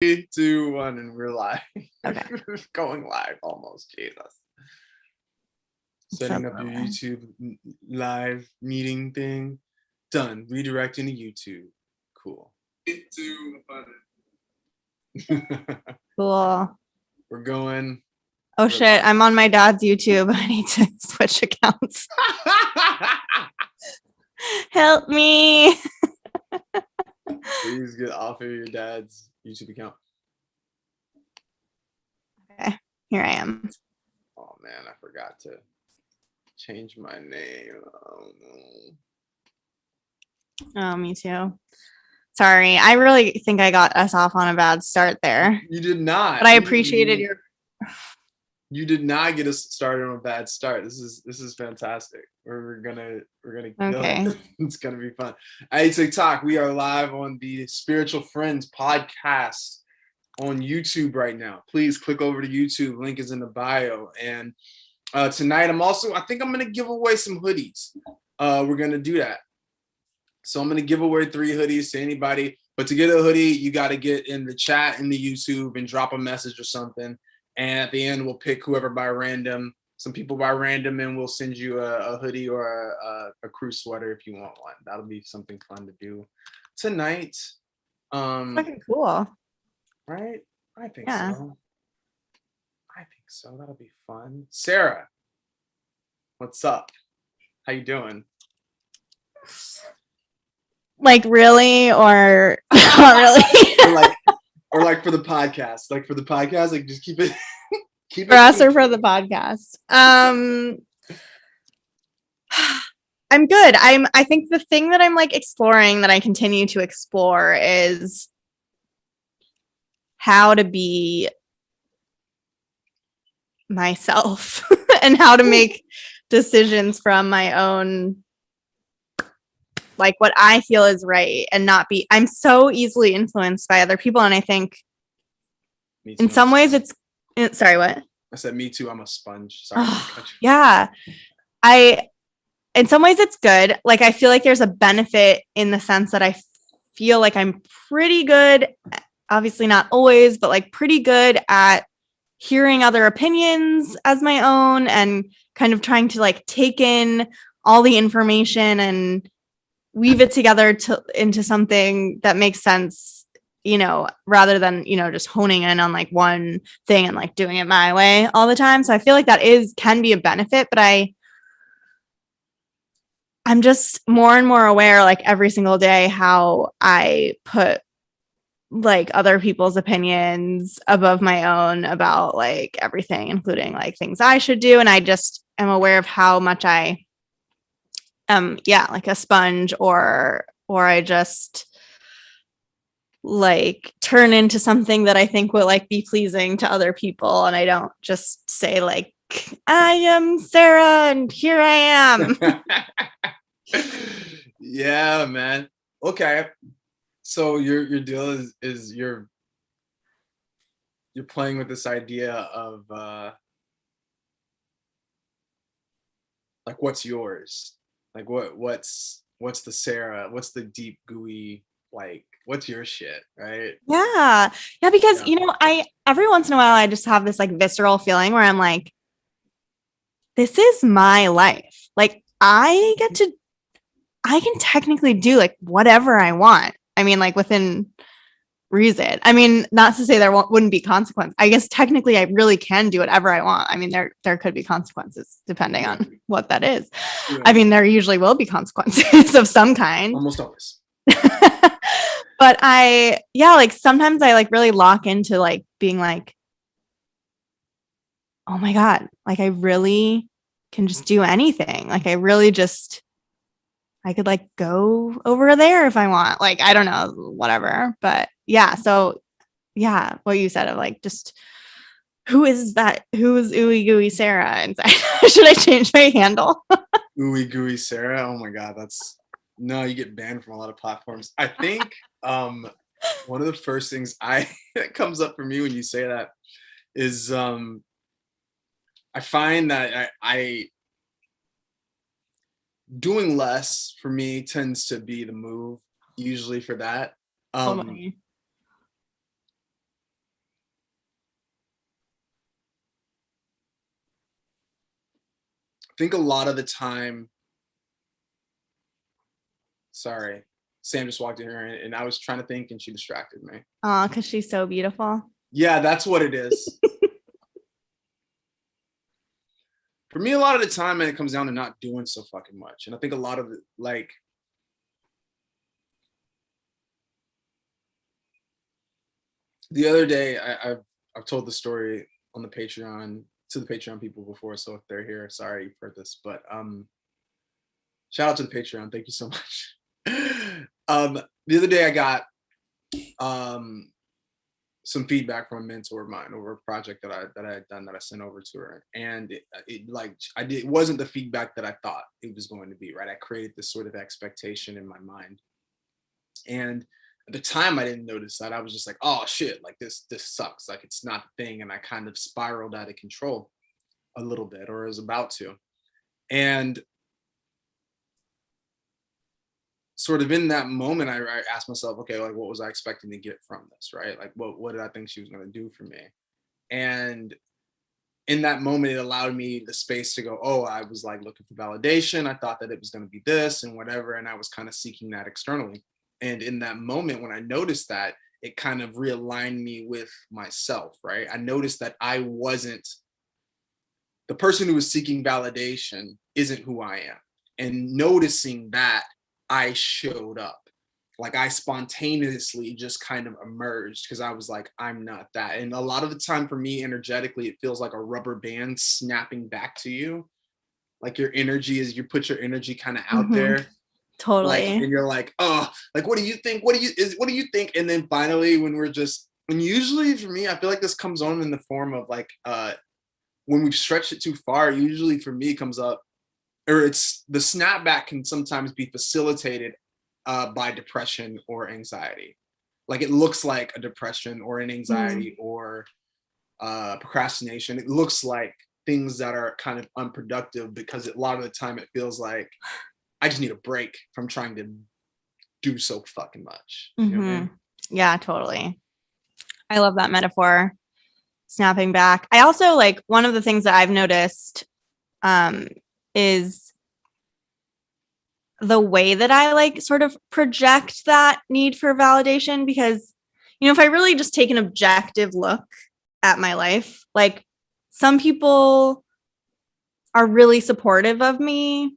3, 2, 1, and we're live. Okay. Going live almost. Jesus. Setting up your YouTube live meeting thing. Done. Redirecting to YouTube. Cool. 3, 2, 1. Cool. We're going. Oh shit, I'm on my dad's YouTube. I need to switch accounts. Help me. Please get off of your dad's YouTube account. Okay, here I am. Oh man, I forgot to change my name. Oh no. Oh, me too. Sorry, I really think I got us off on a bad start there. You did not. But I appreciated your. You did not get us started on a bad start. This is fantastic. We're gonna Okay. It's gonna be fun. Hey, TikTok, we are live on the Spiritual Friends podcast on YouTube right now. Please click over to YouTube. Link is in the bio. And tonight I think I'm gonna give away some hoodies. We're gonna do that. So I'm gonna give away 3 hoodies to anybody. But to get a hoodie, you got to get in the chat in the YouTube and drop a message or something. And at the end, we'll pick whoever by random, some people by random, and we'll send you a hoodie or a crew sweater if you want one. That'll be something fun to do tonight. Fucking cool. Right? I think so. I think so. That'll be fun. Sarah, what's up? How you doing? Like really, or not really? or like for the podcast. Like for the podcast, like just keep it for us or for the podcast. I'm good. I think the thing that I'm like exploring, that I continue to explore, is how to be myself and how to make decisions from my own, like what I feel is right, and not be. I'm so easily influenced by other people, and I think in some ways it's. Sorry, what? I said me too. I'm a sponge. Sorry. Yeah. In some ways it's good. Like I feel like there's a benefit in the sense that I feel like I'm pretty good, obviously not always, but like pretty good at hearing other opinions as my own and kind of trying to like take in all the information and weave it together into something that makes sense, rather than, just honing in on like one thing and like doing it my way all the time. So I feel like that can be a benefit, but I'm just more and more aware, like every single day, how I put like other people's opinions above my own about like everything, including like things I should do. And I just am aware of how much I am, like a sponge, or I just like turn into something that I think will like be pleasing to other people. And I don't just say like, I am Sarah and here I am. Yeah, man. Okay. So your deal is you're playing with this idea of like what's yours? Like what's the Sarah? What's the deep gooey, like what's your shit, right? Yeah, because I every once in a while I just have this like visceral feeling where I'm like, this is my life. Like I can technically do like whatever I want. I mean, like within reason. I mean, not to say there wouldn't be consequence. I guess technically I really can do whatever I want. I mean, there could be consequences depending on what that is. Yeah. I mean, there usually will be consequences of some kind. Almost always. But like sometimes I like really lock into like being like, oh my God, like I really can just do anything. Like I could like go over there if I want. Like, I don't know, whatever. But yeah, so yeah, what you said of like just who is Ooey Gooey Sarah inside? Should I change my handle? Ooey Gooey Sarah. Oh my God, no, you get banned from a lot of platforms. I think one of the first things that comes up for me when you say that is I find that I doing less for me tends to be the move usually for that. think a lot of the time, sorry, Sam just walked in here and I was trying to think and she distracted me. Oh, because she's so beautiful. Yeah, that's what it is. For me, a lot of the time, man, it comes down to not doing so fucking much. And I think a lot of it, like, the other day, I've told the story on the Patreon to the Patreon people before, so if they're here, sorry you've heard this, but shout out to the Patreon, thank you so much. The other day I got some feedback from a mentor of mine over a project that I had done that I sent over to her, and it wasn't the feedback that I thought it was going to be. Right, I created this sort of expectation in my mind, and at the time I didn't notice that. I was just like, oh shit, like this sucks, like it's not the thing, and I kind of spiraled out of control a little bit, or was about to, and sort of in that moment, I asked myself, okay, like what was I expecting to get from this, right? Like what did I think she was going to do for me? And in that moment, it allowed me the space to go, oh, I was like looking for validation. I thought that it was going to be this and whatever, and I was kind of seeking that externally. And in that moment, when I noticed that, it kind of realigned me with myself, right? I noticed that I wasn't the person who was seeking validation isn't who I am. And noticing that, I showed up. Like I spontaneously just kind of emerged because I was like, I'm not that. And a lot of the time for me, energetically, it feels like a rubber band snapping back to you. Like your energy is, you put your energy kind of out there. Totally. Like, and you're like, oh, like, what do you think? What do you think? And then finally, and usually for me, I feel like this comes on in the form of like, when we've stretched it too far, usually for me it comes up, or it's the snapback can sometimes be facilitated by depression or anxiety. Like it looks like a depression or an anxiety or procrastination. It looks like things that are kind of unproductive because a lot of the time it feels like I just need a break from trying to do so fucking much. You know what I mean? Yeah, totally. I love that metaphor. Snapping back. I also like one of the things that I've noticed is the way that I like sort of project that need for validation, because, you know, if I really just take an objective look at my life, like some people are really supportive of me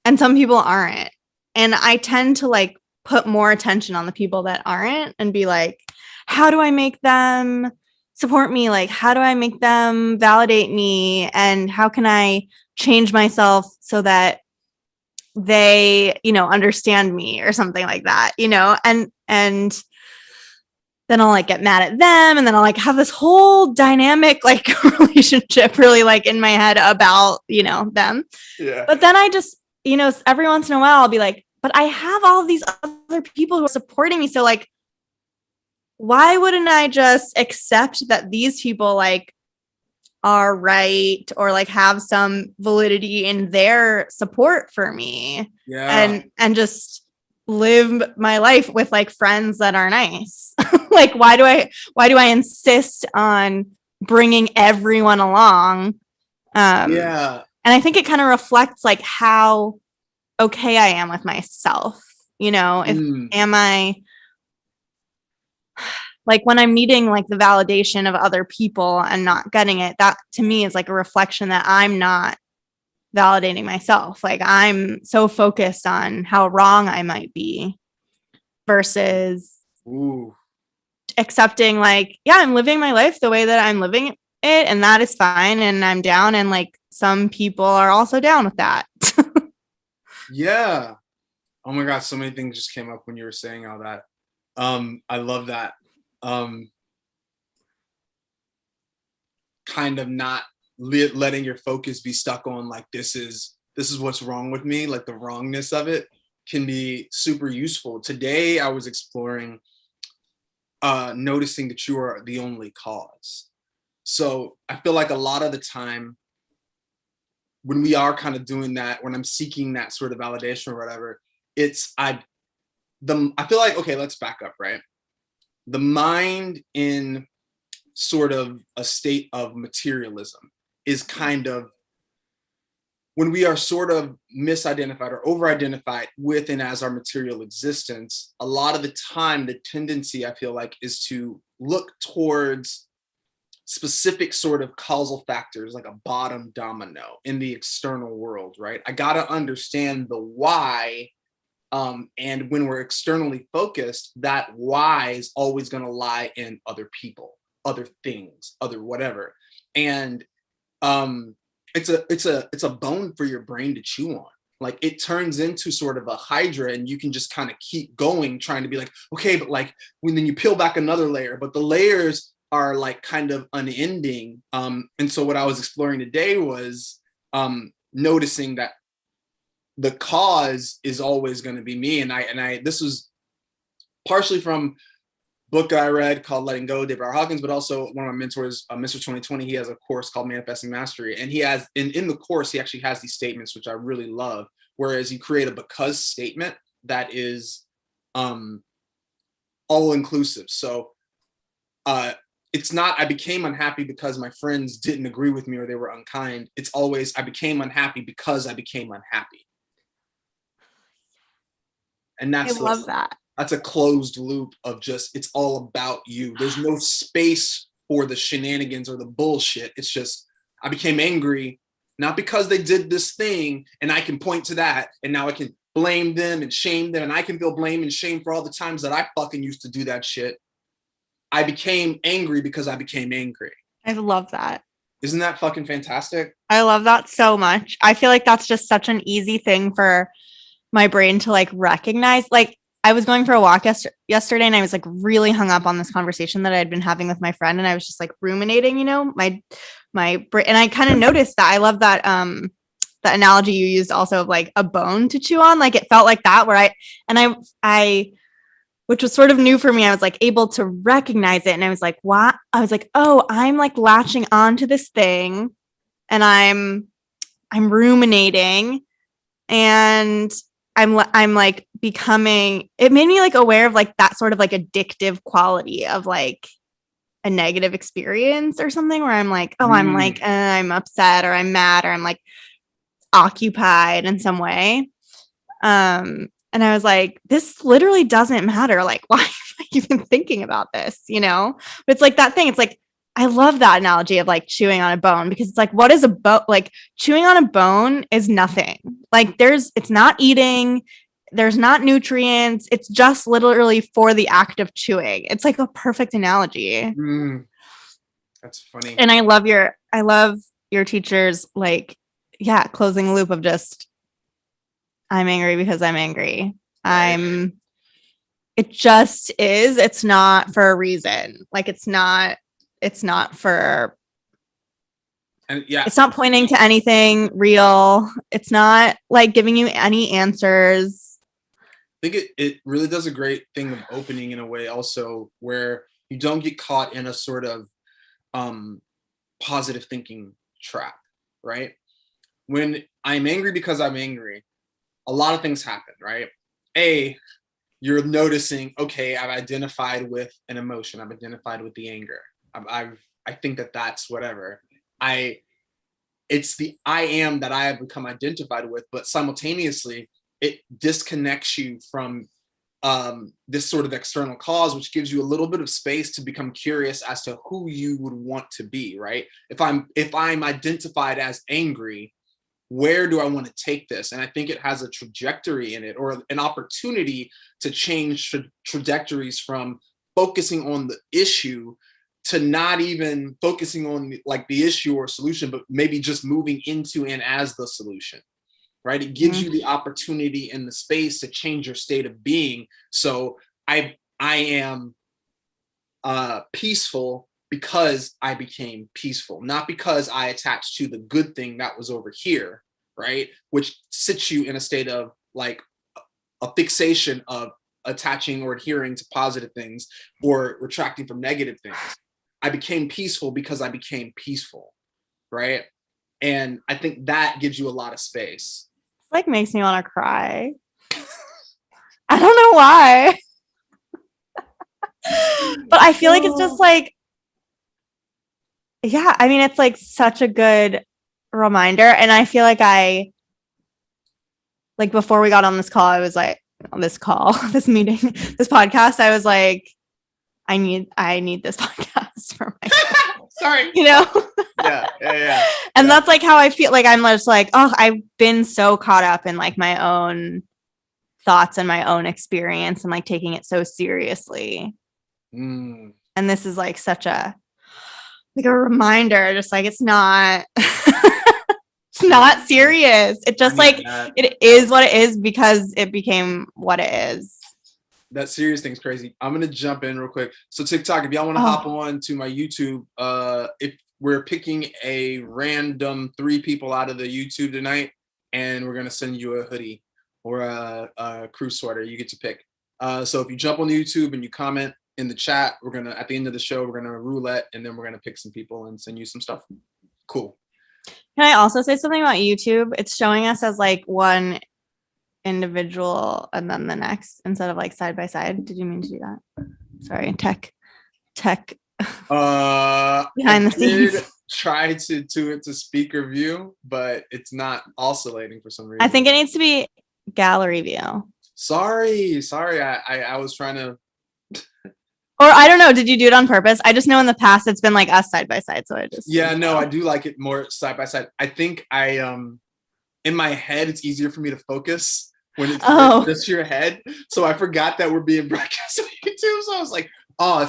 and some people aren't. And I tend to like put more attention on the people that aren't and be like, how do I make them support me? Like, how do I make them validate me? And how can I change myself so that they, you know, understand me or something like that, you know? And then I'll like get mad at them, and then I'll like have this whole dynamic like relationship really like in my head about, you know, them. Yeah. But then I just, you know, every once in a while I'll be like, but I have all of these other people who are supporting me. So like, why wouldn't I just accept that these people like are right or like have some validity in their support for me? Yeah. And just live my life with like friends that are nice. Like why do I insist on bringing everyone along? Yeah. And I think it kind of reflects like how okay I am with myself, you know, if am I like when I'm needing like the validation of other people and not getting it, that to me is like a reflection that I'm not validating myself. Like I'm so focused on how wrong I might be versus accepting like, yeah, I'm living my life the way that I'm living it, and that is fine, and I'm down, and like some people are also down with that. Yeah. Oh my God, so many things just came up when you were saying all that. I love that. Kind of not letting your focus be stuck on like this is what's wrong with me, like the wrongness of it can be super useful. Today I was exploring noticing that you are the only cause. So I feel like a lot of the time when we are kind of doing that, when I'm seeking that sort of validation or whatever, I feel like, okay, let's back up, right? The mind in sort of a state of materialism is kind of when we are sort of misidentified or over-identified with and as our material existence, a lot of the time, the tendency, I feel like, is to look towards specific sort of causal factors, like a bottom domino in the external world, right? I got to understand the why. And when we're externally focused, that why is always going to lie in other people, other things, other whatever. And it's a bone for your brain to chew on. Like it turns into sort of a hydra, and you can just kind of keep going, trying to be like, okay, but like when then you peel back another layer, but the layers are like kind of unending. And so what I was exploring today was noticing that the cause is always going to be me. And I this was partially from book I read called Letting Go, David R. Hawkins, but also one of my mentors, Mr. 2020, he has a course called Manifesting Mastery. And he has, in the course, he actually has these statements, which I really love, whereas you create a because statement that is all inclusive. So it's not, I became unhappy because my friends didn't agree with me or they were unkind. It's always, I became unhappy because I became unhappy. And I love that. That's a closed loop of just, it's all about you. There's no space for the shenanigans or the bullshit. It's just, I became angry, not because they did this thing and I can point to that and now I can blame them and shame them and I can feel blame and shame for all the times that I fucking used to do that shit. I became angry because I became angry. I love that. Isn't that fucking fantastic? I love that so much. I feel like that's just such an easy thing for my brain to like recognize. Like I was going for a walk yesterday and I was like really hung up on this conversation that I had been having with my friend. And I was just like ruminating, you know, my brain. And I kind of noticed that. I love that, the analogy you used also of like a bone to chew on. Like it felt like that where I, which was sort of new for me. I was like able to recognize it. And I was like, what? I was like, oh, I'm like latching onto this thing and I'm ruminating and I'm like becoming, it made me like aware of like that sort of like addictive quality of like a negative experience or something where I'm like, oh, I'm like, I'm upset or I'm mad or I'm like occupied in some way. And I was like, this literally doesn't matter. Like, why am I even thinking about this? You know, but it's like that thing. It's like, I love that analogy of like chewing on a bone because it's like, what is a bone? Like chewing on a bone is nothing. Like it's not eating. There's not nutrients. It's just literally for the act of chewing. It's like a perfect analogy. That's funny. And I love your teacher's like, yeah, closing loop of just, I'm angry because I'm angry. Right. It just is. It's not for a reason. Like it's not for, and yeah, it's not pointing to anything real. It's not like giving you any answers. I think it really does a great thing of opening in a way also where you don't get caught in a sort of positive thinking trap, right? When I'm angry because I'm angry, a lot of things happen, right? You're noticing, okay, I've identified with an emotion. I've identified with the anger. I think that's whatever. It's the I am that I have become identified with, but simultaneously it disconnects you from this sort of external cause, which gives you a little bit of space to become curious as to who you would want to be, right? If I'm identified as angry, where do I want to take this? And I think it has a trajectory in it or an opportunity to change trajectories from focusing on the issue to not even focusing on like the issue or solution, but maybe just moving into and as the solution, right? It gives you the opportunity and the space to change your state of being. So I am peaceful because I became peaceful, not because I attached to the good thing that was over here, right? Which sits you in a state of like a fixation of attaching or adhering to positive things or retracting from negative things. I became peaceful because I became peaceful, right? And I think that gives you a lot of space. Like makes me want to cry. I don't know why. But I feel like it's just like, yeah, I mean, it's like such a good reminder. And I feel like before we got on this call, I was like, on this call, this meeting, this podcast, I was like, I need this podcast for myself. Sorry. Yeah. And that's like how I feel. Like I'm just like, oh, I've been so caught up in like my own thoughts and my own experience and like taking it so seriously. And this is like such a reminder, just like it's not it's not serious. It just it is what it is because it became what it is. That serious thing's crazy. I'm gonna jump in real quick. So TikTok, if y'all want to hop on to my YouTube, if we're picking a random 3 people out of the YouTube tonight, and we're gonna send you a hoodie or a crew sweater. You get to pick. So if you jump on the YouTube and you comment in the chat, we're gonna at the end of the show we're gonna roulette, and then we're gonna pick some people and send you some stuff. Cool. Can I also say something about YouTube? It's showing us as like one individual and then the next instead of like side by side. Did you mean to do that? Sorry, tech behind the scenes. Try to do it to speaker view, but it's not oscillating for some reason. I think it needs to be gallery view. Sorry. I was trying to. Or I don't know. Did you do it on purpose? I just know in the past it's been like us side by side. So I just. Yeah, no, I do like it more side by side. I think in my head it's easier for me to focus when it's just your head. So I forgot that we're being broadcast on YouTube. So I was like, oh,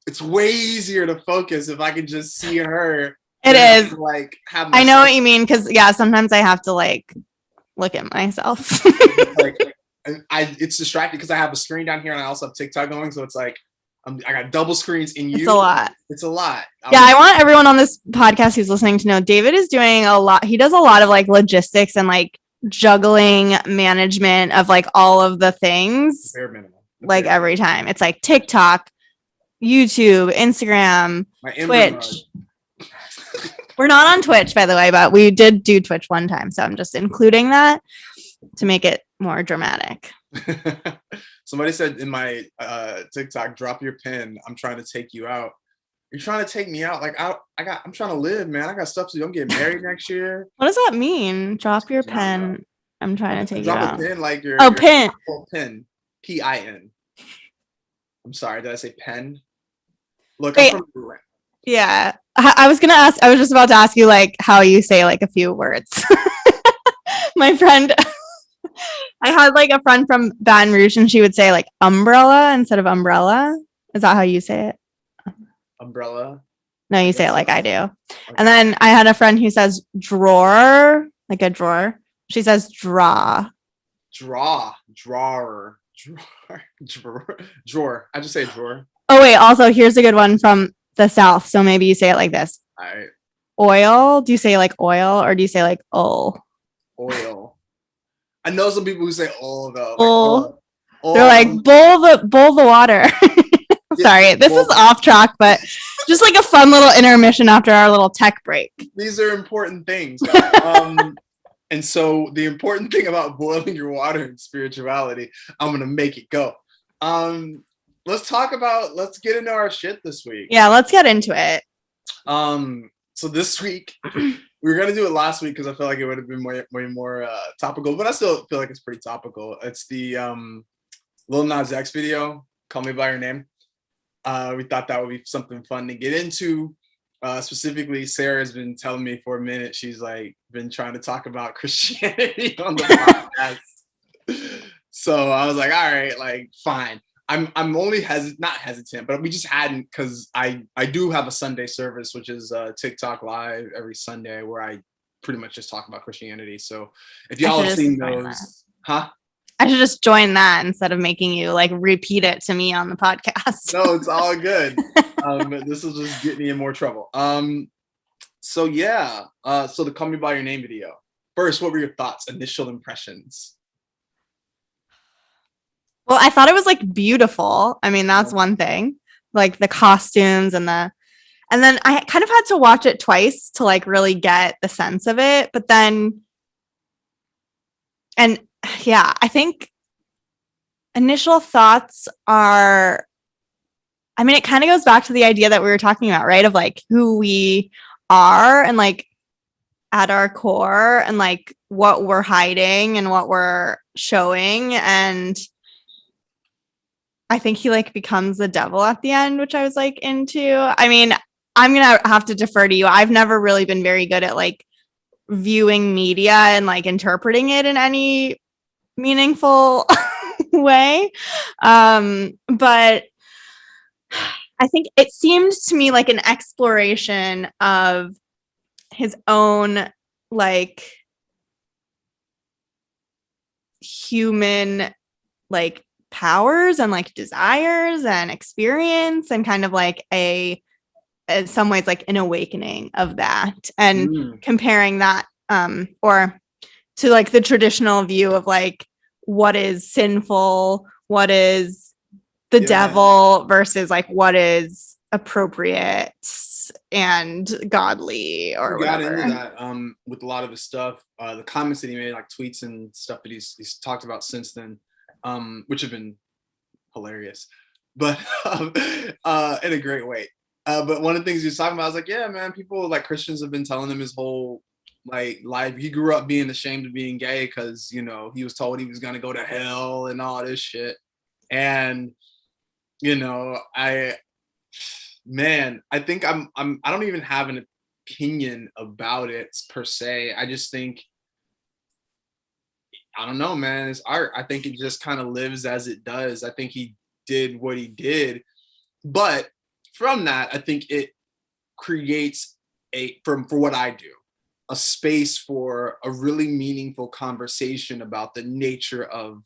it's way easier to focus if I can just see her. It is like have. I know what you mean because sometimes I have to like look at myself. It's distracting because I have a screen down here and I also have TikTok going, so it's like I got double screens in you. It's a lot. I want everyone on this podcast who's listening to know David is doing a lot. He does a lot of like logistics and like juggling management of like all of the things. Bare minimum. Like every time it's like TikTok, YouTube, Instagram, Twitch. We're not on Twitch, by the way, but we did do Twitch one time, so I'm just including that to make it more dramatic. Somebody said in my TikTok, drop your pin. I'm trying to take you out. You're trying to take me out? Like I'm trying to live, man. I got stuff to do. I'm getting married next year. What does that mean? Drop your pen. I'm trying to take you out. Drop a pin like your pin. Pin. P-I-N. I'm sorry. Did I say pen? Look, wait, I'm from yeah. I was just about to ask you like how you say like a few words. My friend. I had like a friend from Baton Rouge and she would say like umbrella instead of umbrella. Is that how you say it? Umbrella? No, you say it like I do. Okay. And then I had a friend who says drawer, like a drawer. She says draw. Drawer. I just say drawer. Oh, wait. Also, here's a good one from the South. So maybe you say it like this. All right. Oil. Do you say like oil or do you say like oil? Oil. I know some people who say "oh" though. Like, they're like bowl the water. Sorry, this is off track, but just like a fun little intermission after our little tech break. These are important things. And so the important thing about boiling your water in spirituality, I'm gonna make it go. Let's get into our shit this week. Yeah, let's get into it. So this week. We were gonna do it last week because I felt like it would have been way more topical, but I still feel like it's pretty topical. It's the Lil Nas X video, "Call Me by Your Name." We thought that would be something fun to get into. Specifically, Sarah has been telling me for a minute she's like been trying to talk about Christianity on the podcast. So I was like, all right, like fine. I'm only not hesitant, but we just hadn't because I do have a Sunday service, which is TikTok live every Sunday where I pretty much just talk about Christianity. So if y'all have seen those, I should just join that instead of making you like repeat it to me on the podcast. No, it's all good. This will just get me in more trouble. So the "Call Me by Your Name" video. First, what were your thoughts, initial impressions? Well, I thought it was like beautiful. I mean, that's one thing, like the costumes and then I kind of had to watch it twice to like really get the sense of it. But then, and yeah, I think initial thoughts are, I mean, it kind of goes back to the idea that we were talking about, right? Of like who we are and like at our core and like what we're hiding and what we're showing. And I think he like becomes the devil at the end, which I was like into. I mean, I'm going to have to defer to you. I've never really been very good at like viewing media and like interpreting it in any meaningful way. But I think it seemed to me like an exploration of his own like human like powers and like desires and experience, and kind of like a in some ways like an awakening of that, and comparing that or to like the traditional view of like what is sinful, what is the devil versus like what is appropriate and godly or we got whatever. into that with a lot of his stuff, the comments that he made, like tweets and stuff that he's talked about since then, which have been hilarious, but in a great way. But one of the things he was talking about, I was like, yeah, man, people like Christians have been telling him his whole like life. He grew up being ashamed of being gay because, you know, he was told he was gonna go to hell and all this shit. And, you know, I think I don't even have an opinion about it per se. I just think, I don't know, man, it's art. I think it just kind of lives as it does. I think he did what he did. But from that, I think it creates for what I do, a space for a really meaningful conversation about the nature of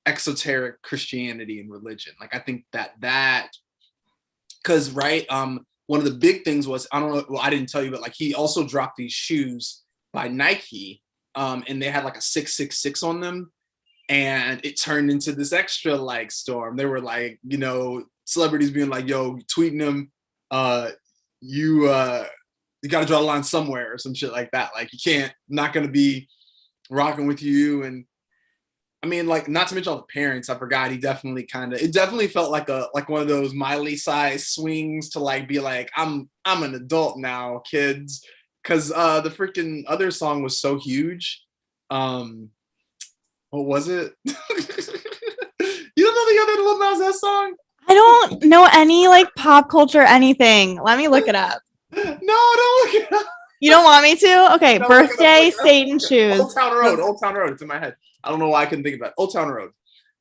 exoteric Christianity and religion. Like, I think that because one of the big things was, I don't know, well, I didn't tell you, but like he also dropped these shoes by Nike, and they had like a 666 on them, and it turned into this extra like storm. They were like, you know, celebrities being like, yo, tweeting them, you got to draw the line somewhere or some shit like that. Like, you can't, not going to be rocking with you. And I mean, like, not to mention all the parents, I forgot, it definitely felt like one of those Miley size swings to like be like, I'm an adult now, kids. Cause the freaking other song was so huge. What was it? You don't know the other Lil Nas X song? I don't know any like pop culture anything. Let me look it up. No, don't look it up. You don't want me to? Okay, no, birthday Satan shoes. Old Town Road. It's in my head. I don't know why I couldn't think of that. Old Town Road.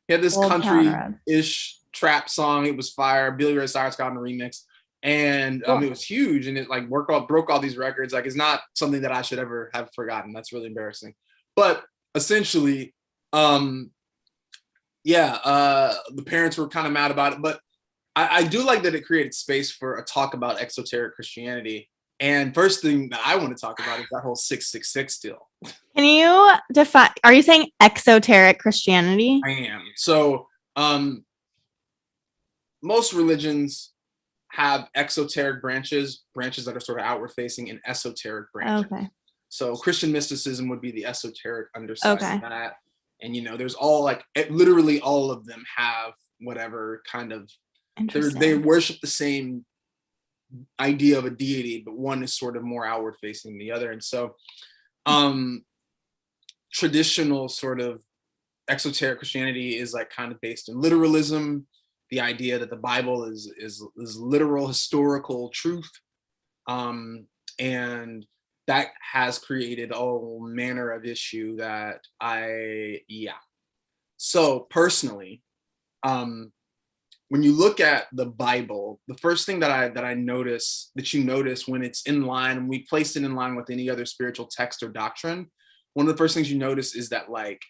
He had this country-ish trap song. It was fire. Billy Ray Cyrus got in a remix. And it was huge, and it like broke all these records. Like, it's not something that I should ever have forgotten. That's really embarrassing. But essentially, the parents were kind of mad about it. But I do like that it created space for a talk about exoteric Christianity. And first thing that I want to talk about is that whole 666 deal. Can you define? Are you saying exoteric Christianity? I am. So most religions have exoteric branches that are sort of outward facing, and esoteric branches. Okay. So Christian mysticism would be the esoteric underside of that. And, you know, there's literally all of them have whatever kind of, they worship the same idea of a deity, but one is sort of more outward facing than the other. And so traditional sort of exoteric Christianity is like kind of based in literalism, the idea that the Bible is literal historical truth, and that has created all manner of issue that So personally, when you look at the Bible, the first thing that you notice when it's in line, and we place it in line with any other spiritual text or doctrine, one of the first things you notice is that like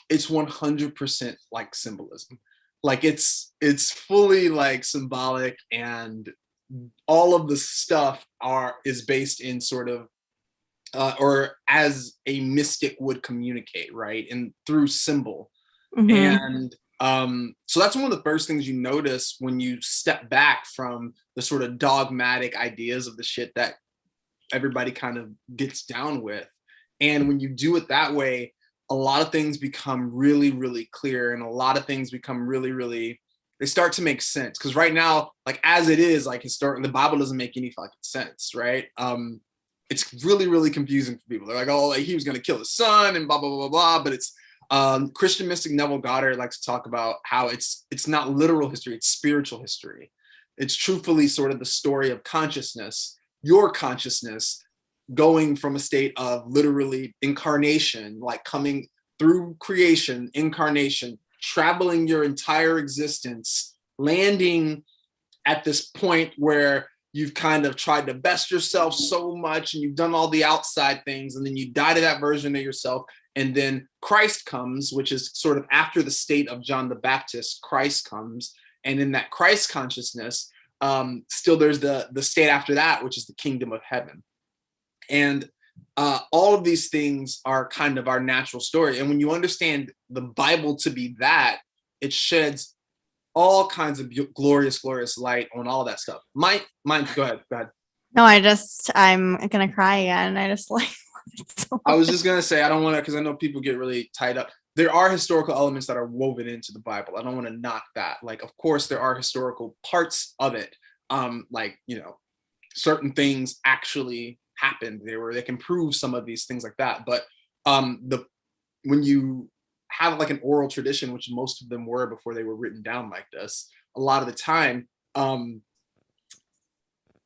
it's 100% like symbolism. Like it's fully like symbolic, and all of the stuff is based in sort of or as a mystic would communicate, right? And through symbol. Mm-hmm. And so that's one of the first things you notice when you step back from the sort of dogmatic ideas of the shit that everybody kind of gets down with. And when you do it that way, a lot of things become really, really clear, and a lot of things become really, really, they start to make sense. Because right now, like as it is, like historically, the Bible doesn't make any fucking sense, right? it's really, really confusing for people. They're like, oh, like he was going to kill his son and blah, blah, blah, blah. But it's Christian mystic Neville Goddard likes to talk about how it's not literal history, it's spiritual history. It's truthfully sort of the story of consciousness, your consciousness going from a state of literally incarnation, like coming through creation, incarnation, traveling your entire existence, landing at this point where you've kind of tried to best yourself so much and you've done all the outside things, and then you die to that version of yourself. And then Christ comes, which is sort of after the state of John the Baptist. Christ comes, and in that Christ consciousness, still there's the state after that, which is the kingdom of heaven. And all of these things are kind of our natural story. And when you understand the Bible to be that, it sheds all kinds of glorious light on all that stuff. Mine, go ahead. No, I'm gonna cry again. I just like it so I was just gonna say, I don't want to, because I know people get really tied up. There are historical elements that are woven into the Bible. I don't want to knock that. Like, of course, there are historical parts of it. Like, you know, certain things actually happened. They can prove some of these things like that. But when you have like an oral tradition, which most of them were before they were written down like this, a lot of the time, a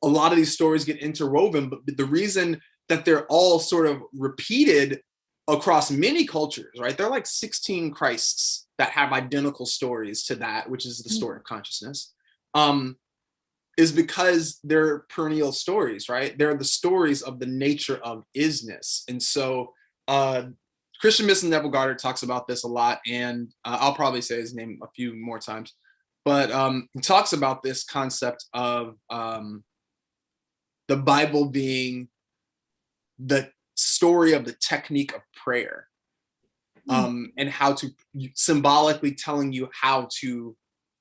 lot of these stories get interwoven. But the reason that they're all sort of repeated across many cultures, right? They're like 16 Christs that have identical stories to that, which is the story of consciousness, is because they're perennial stories, right? They're the stories of the nature of isness. And so Christian mystic Neville Goddard talks about this a lot, and I'll probably say his name a few more times, but he talks about this concept of the Bible being the story of the technique of prayer, and how to symbolically telling you how to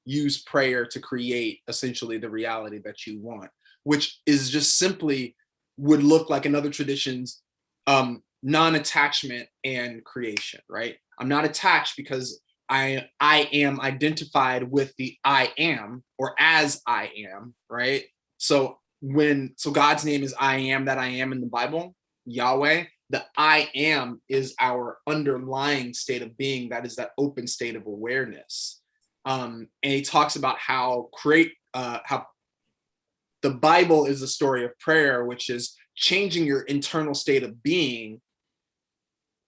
use prayer to create essentially the reality that you want, which is just simply would look like in other traditions, non-attachment and creation, right? I'm not attached because I am identified with the I am, or as I am, right? So God's name is I am that I am in the Bible, Yahweh. The I am is our underlying state of being. That is that open state of awareness. And he talks about how the Bible is the story of prayer, which is changing your internal state of being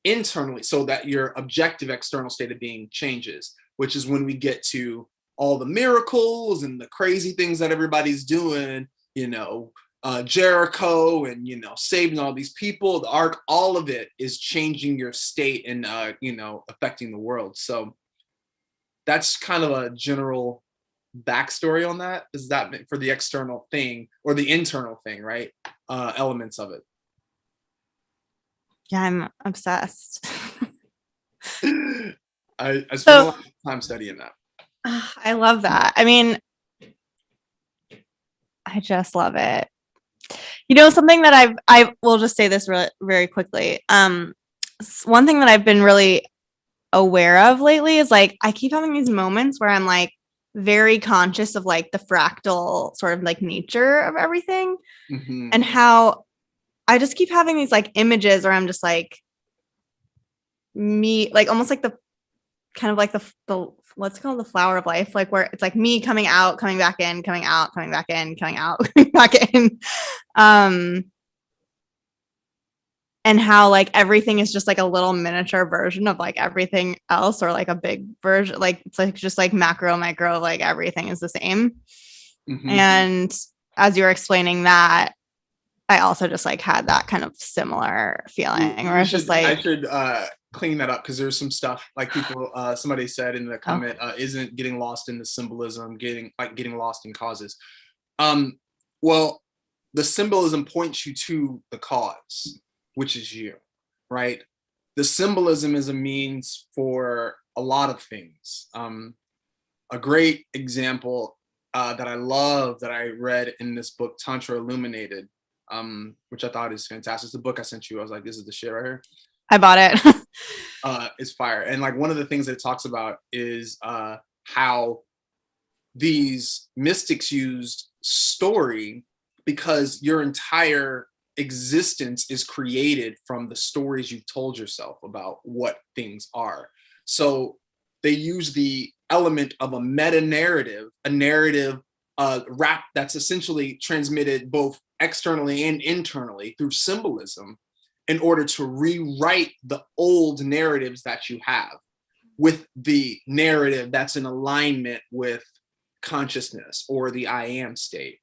internally so that your objective external state of being changes, which is when we get to all the miracles and the crazy things that everybody's doing, you know, Jericho and, you know, saving all these people, the ark, all of it is changing your state and, you know, affecting the world. So that's kind of a general backstory on that. Is that for the external thing or the internal thing, right? Elements of it. Yeah, I'm obsessed. I spent a lot of time studying that. I love that. I mean, I just love it. You know, something that I will just say this very quickly. One thing that I've been really aware of lately is like I keep having these moments where I'm like very conscious of like the fractal sort of like nature of everything, and how I just keep having these like images where I'm just like me, like almost like the kind of like the what's called the flower of life, like where it's like me coming out, coming back in, coming out, coming back in, coming out, coming back in. And how like everything is just like a little miniature version of like everything else, or like a big version, like it's like just like macro, micro, like everything is the same. And as you were explaining that, I also just like had that kind of similar feeling where it's just like I should clean that up, because there's some stuff like people somebody said in the comment, isn't getting lost in the symbolism, getting lost in causes. Well, the symbolism points you to the cause, which is you, right? The symbolism is a means for a lot of things. A great example that I love, that I read in this book, Tantra Illuminated, which I thought is fantastic. It's the book I sent you. I was like, this is the shit right here. I bought it. It's fire. And like one of the things that it talks about is how these mystics used story, because your entire existence is created from the stories you've told yourself about what things are. So they use the element of a meta narrative, a narrative rap that's essentially transmitted both externally and internally through symbolism in order to rewrite the old narratives that you have with the narrative that's in alignment with consciousness or the I am state.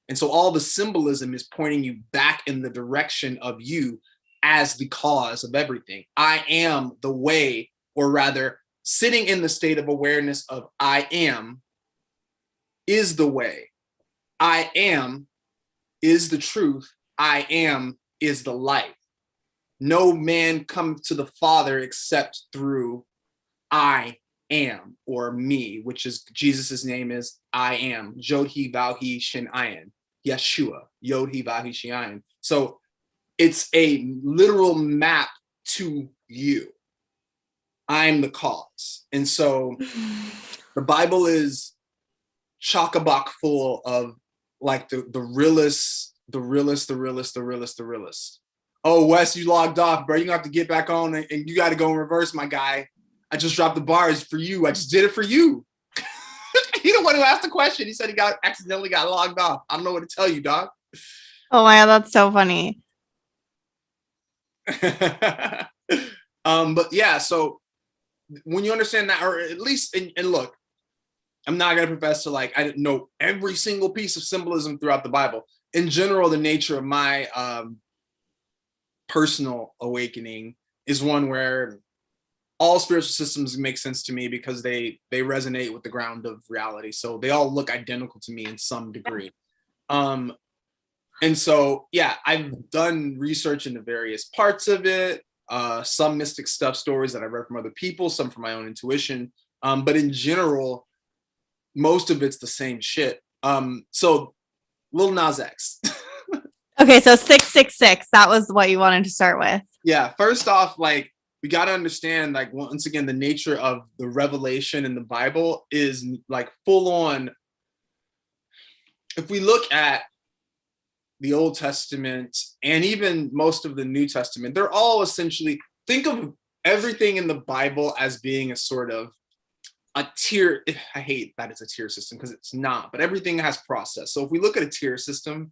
And so all the symbolism is pointing you back in the direction of you as the cause of everything. I am the way, or rather, sitting in the state of awareness of I am is the way. I am is the truth. I am is the life. No man comes to the Father except through I am, or me, which is Jesus's name is I am. Jod He Vav He Shin Ayin. Yeshua. Yod He Vav He Shin Ayin. So it's a literal map to you. I'm the cause. And so the Bible is chock-a-block full of like the realest. Oh, Wes, you logged off, bro. You're gonna have to get back on and you got to go in reverse, my guy. I just dropped the bars for you. I just did it for you. He the one who asked the question. He said he accidentally got logged off. I don't know what to tell you, dog. Oh my God, that's so funny. But yeah, so when you understand that, or at least, and look, I'm not gonna profess to like I didn't know every single piece of symbolism throughout the Bible. In general, the nature of my personal awakening is one where all spiritual systems make sense to me because they resonate with the ground of reality. So they all look identical to me in some degree. And so, yeah, I've done research into various parts of it, some mystic stuff, stories that I read from other people, some from my own intuition. But in general, most of it's the same shit. So Lil Nas X. Okay, so 666, that was what you wanted to start with. Yeah, first off, like, we got to understand, like, once again, the nature of the revelation in the Bible is like full on. If we look at the Old Testament and even most of the New Testament, they're all essentially, think of everything in the Bible as being a sort of a tier. I hate that it's a tier system because it's not, but everything has process. So if we look at a tier system,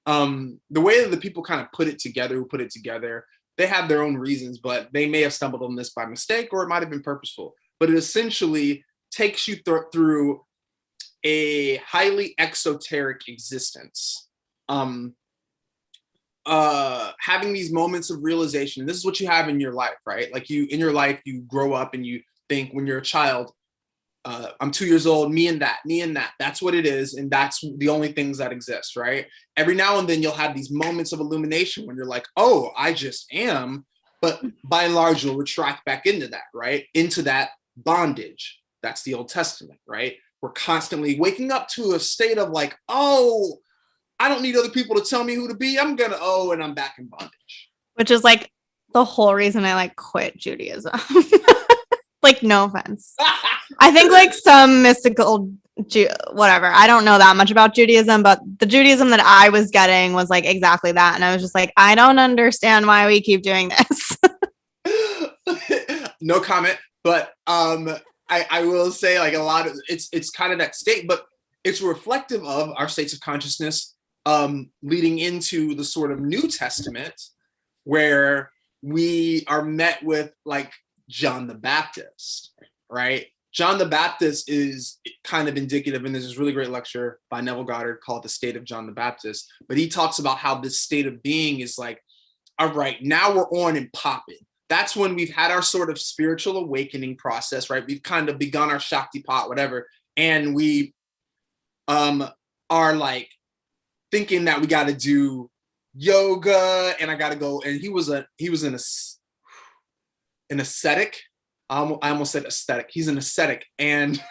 the way that the people kind of put it together, they have their own reasons, but they may have stumbled on this by mistake, or it might have been purposeful. But it essentially takes you through a highly exoteric existence. Having these moments of realization. This is what you have in your life, right? Like in your life, you grow up and you think when you're a child, I'm 2 years old, me and that. That's what it is. And that's the only things that exist, right? Every now and then you'll have these moments of illumination when you're like, oh, I just am. But by and large, you'll retract back into that, right? Into that bondage. That's the Old Testament, right? We're constantly waking up to a state of like, oh, I don't need other people to tell me who to be. And I'm back in bondage. Which is like the whole reason I like quit Judaism. Like, no offense. I think like some mystical whatever. I don't know that much about Judaism, but the Judaism that I was getting was like exactly that. And I was just like, I don't understand why we keep doing this. No comment. But I will say like a lot of it's kind of that state, but it's reflective of our states of consciousness leading into the sort of New Testament where we are met with like John the Baptist, right? John the Baptist is kind of indicative, and there's this really great lecture by Neville Goddard called The State of John the Baptist, but he talks about how this state of being is like, all right, now we're on and popping. That's when we've had our sort of spiritual awakening process, right? We've kind of begun our Shakti pot, whatever, and we are like thinking that we got to do yoga, and I got to go. And he was an ascetic. I almost said aesthetic. He's an ascetic, and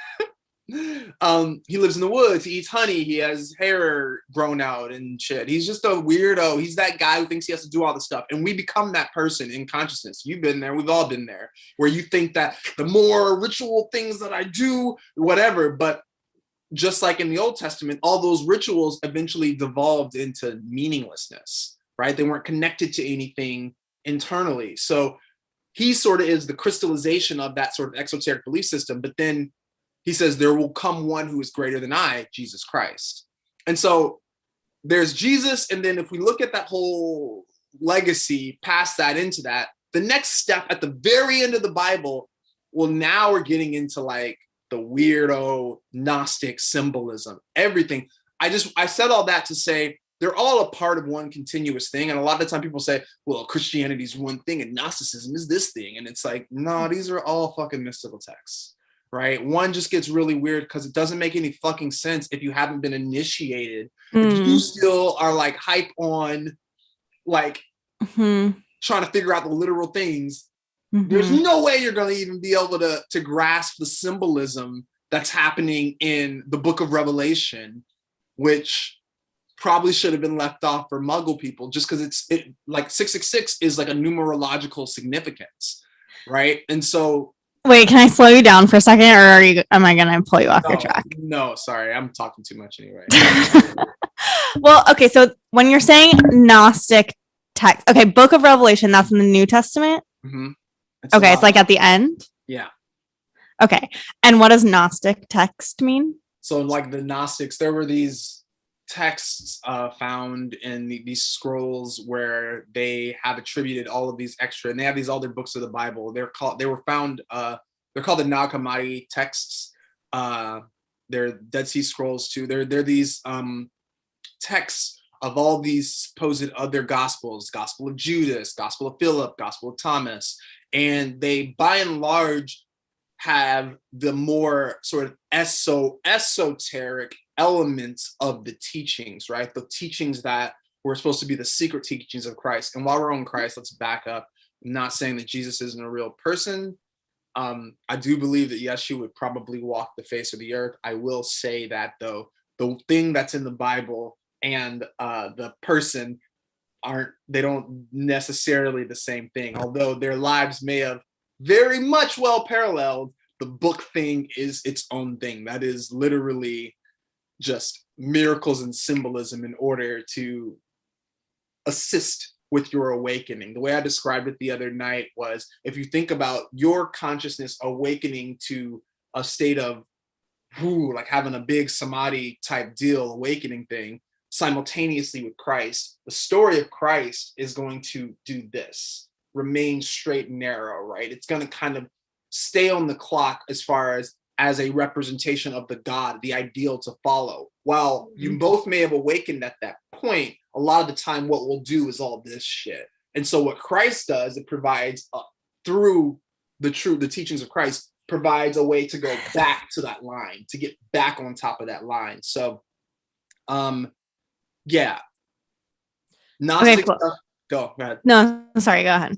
he lives in the woods. He eats honey. He has hair grown out and shit. He's just a weirdo. He's that guy who thinks he has to do all this stuff. And we become that person in consciousness. You've been there. We've all been there, where you think that the more ritual things that I do, whatever. But just like in the Old Testament, all those rituals eventually devolved into meaninglessness. right? They weren't connected to anything internally. So he sort of is the crystallization of that sort of exoteric belief system. But then he says, there will come one who is greater than I, Jesus Christ. And so there's Jesus. And then if we look at that whole legacy, pass that into that, the next step at the very end of the Bible, well, now we're getting into like the weirdo Gnostic symbolism, everything. I said all that to say they're all a part of one continuous thing. And a lot of the time people say, well, Christianity is one thing and Gnosticism is this thing. And it's like, no, these are all fucking mystical texts, right? One just gets really weird because it doesn't make any fucking sense if you haven't been initiated. If you still are like hype on like trying to figure out the literal things, there's no way you're going to even be able to grasp the symbolism that's happening in the book of Revelation, which probably should have been left off for Muggle people, just because it like 666 is like a numerological significance, right? And so, wait, can I slow you down for a second, or am I gonna pull you off your track? No, sorry, I'm talking too much anyway. Well, okay, so when you're saying Gnostic text, okay, Book of Revelation, that's in the New Testament. It's like at the end. Yeah. Okay, and what does Gnostic text mean? So, like the Gnostics, there were these texts found in these scrolls where they have attributed all of these extra, and they have these other books of the Bible. They're called the Nag Hammadi texts. They're Dead Sea Scrolls too. They're these texts of all these supposed other gospels: Gospel of Judas, Gospel of Philip, Gospel of Thomas, and they by and large have the more sort of esoteric elements of the teachings, right? The teachings that were supposed to be the secret teachings of Christ. And while we're on Christ, let's back up. I'm not saying that Jesus isn't a real person. I do believe that Yeshua would probably walk the face of the earth. I will say that though, the thing that's in the Bible and the person they don't necessarily the same thing, although their lives may have very much well paralleled. The book thing is its own thing. That is literally just miracles and symbolism in order to assist with your awakening. The way I described it the other night was, if you think about your consciousness awakening to a state of like having a big samadhi type deal, awakening thing, simultaneously with Christ, the story of Christ is going to do this: remain straight and narrow, right? It's going to kind of stay on the clock as far as a representation of the God, the ideal to follow. While you both may have awakened at that point, a lot of the time what we'll do is all this shit. And so what Christ does, it provides through the teachings of Christ, provides a way to go back to that line, to get back on top of that line. So, yeah. Gnostic okay, cool. stuff. Go ahead. No, sorry, go ahead.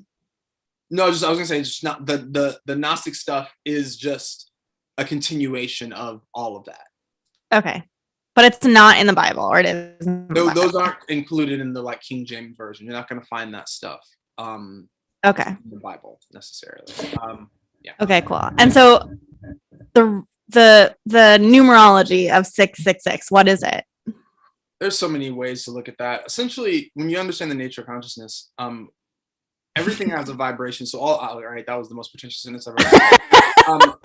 No, I was gonna say, just not the Gnostic stuff is just a continuation of all of that. Okay, but it's not in the Bible, or it is. Those aren't included in the like King James version. You're not gonna find that stuff. Okay. In the Bible necessarily. Yeah. Okay, cool. And so the numerology of 666, what is it? There's so many ways to look at that. Essentially, when you understand the nature of consciousness, everything has a vibration. So all right, that was the most pretentious sentence I've ever said.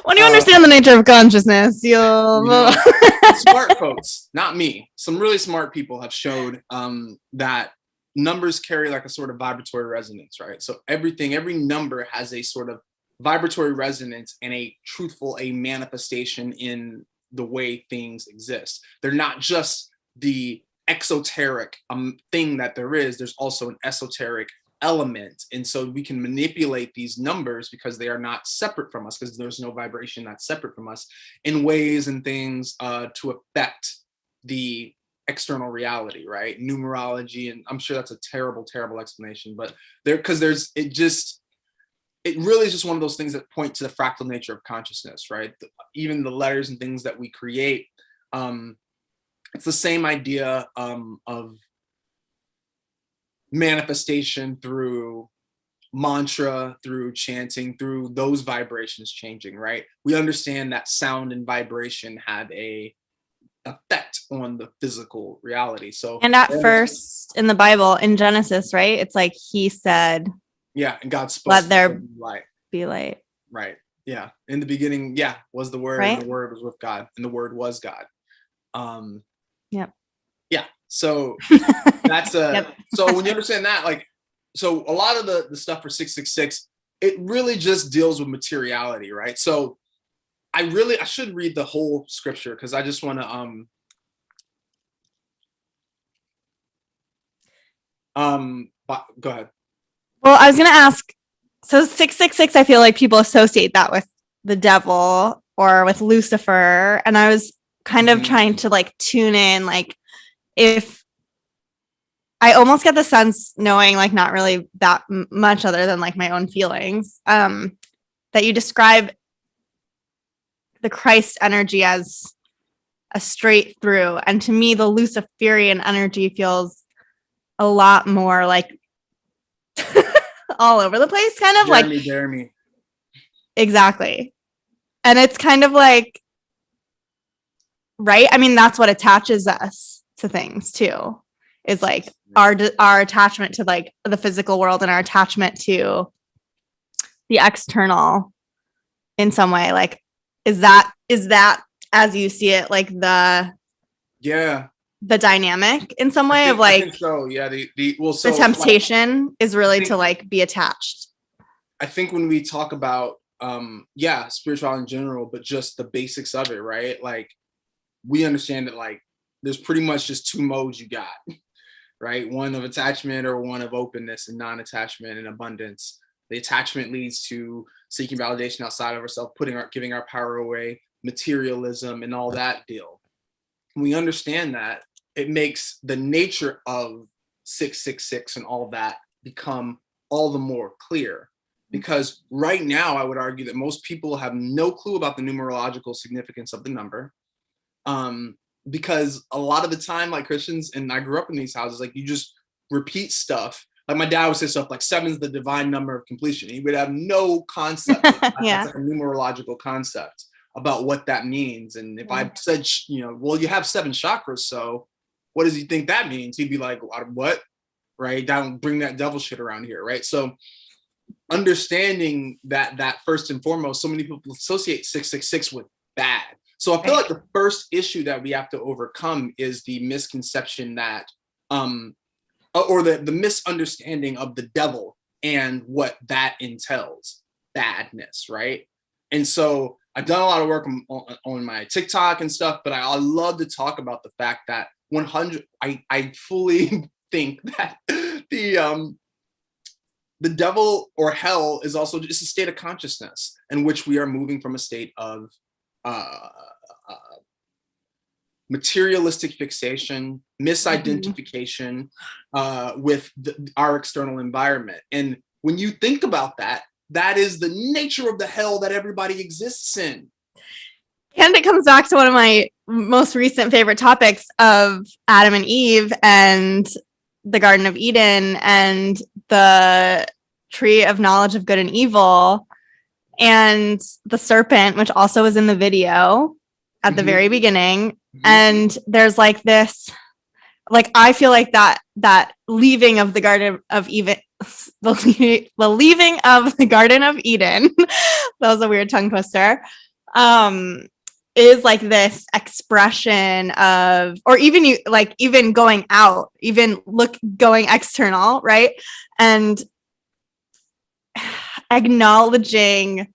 When you understand the nature of consciousness, you'll smart folks, not me. Some really smart people have showed that numbers carry like a sort of vibratory resonance, right? So every number has a sort of vibratory resonance and a manifestation in the way things exist. They're not just the exoteric thing that there's also an esoteric element. And so we can manipulate these numbers because they are not separate from us, because there's no vibration that's separate from us, in ways and things to affect the external reality, right? Numerology, and I'm sure that's a terrible explanation, but it really is just one of those things that point to the fractal nature of consciousness, right? Even the letters and things that we create, it's the same idea of manifestation through mantra, through chanting, through those vibrations changing, right? We understand that sound and vibration have a effect on the physical reality. So, and at first in the Bible, in Genesis, right, it's like he said, yeah, and God spoke, let there light. be light. Right. Yeah. In the beginning, yeah, was the Word, right? and the Word was with God, and the Word was God. Yep. Yeah. So that's Yep. so when you understand that, like, so a lot of the stuff for 666, it really just deals with materiality, right? So I should read the whole scripture, because I just want to go ahead. Well, I was gonna ask, so 666, I feel like people associate that with the devil or with Lucifer, and I was kind of trying to like tune in, like, if I almost get the sense, knowing like not really that much other than like my own feelings, that you describe the Christ energy as a straight through, and to me the Luciferian energy feels a lot more like all over the place, kind of Jeremy. Exactly. And it's kind of like, right, I mean, that's what attaches us to things too, is like our attachment to like the physical world, and our attachment to the external in some way. Like, is that as you see it, like the dynamic in some way, of like, I think so. Yeah. The temptation, like, is really to like be attached. I think when we talk about spirituality in general, but just the basics of it, right? Like, we understand that like there's pretty much just two modes you got, right? One of attachment, or one of openness and non-attachment and abundance. The attachment leads to seeking validation outside of ourselves, giving our power away, materialism, and all that deal. When we understand that, it makes the nature of 666 and all that become all the more clear. Because right now, I would argue that most people have no clue about the numerological significance of the number. Because a lot of the time, like Christians, and I grew up in these houses, like, you just repeat stuff. Like, my dad would say stuff like 7's the divine number of completion. He would have no concept. Yeah. That's like a numerological concept about what that means. And if I said, well, you have 7 chakras, so what does he think that means? He'd be like, what? Right? Don't bring that devil shit around here, right? So understanding that first and foremost, so many people associate 666 with bad. So I feel like the first issue that we have to overcome is the misconception that, or the misunderstanding of the devil and what that entails, badness, right? And so I've done a lot of work on my TikTok and stuff, but I love to talk about the fact that I fully think that the devil or hell is also just a state of consciousness in which we are moving from a state of materialistic fixation, misidentification with our external environment. And when you think about that, that is the nature of the hell that everybody exists in. And it comes back to one of my most recent favorite topics of Adam and Eve and the Garden of Eden and the tree of knowledge of good and evil, and the serpent, which also was in the video at the very beginning. And there's like this, like, I feel like that leaving of the Garden of Eden, the leaving of the Garden of Eden, that was a weird tongue twister, is like this expression of, or even you like, even going out, going external, right? And acknowledging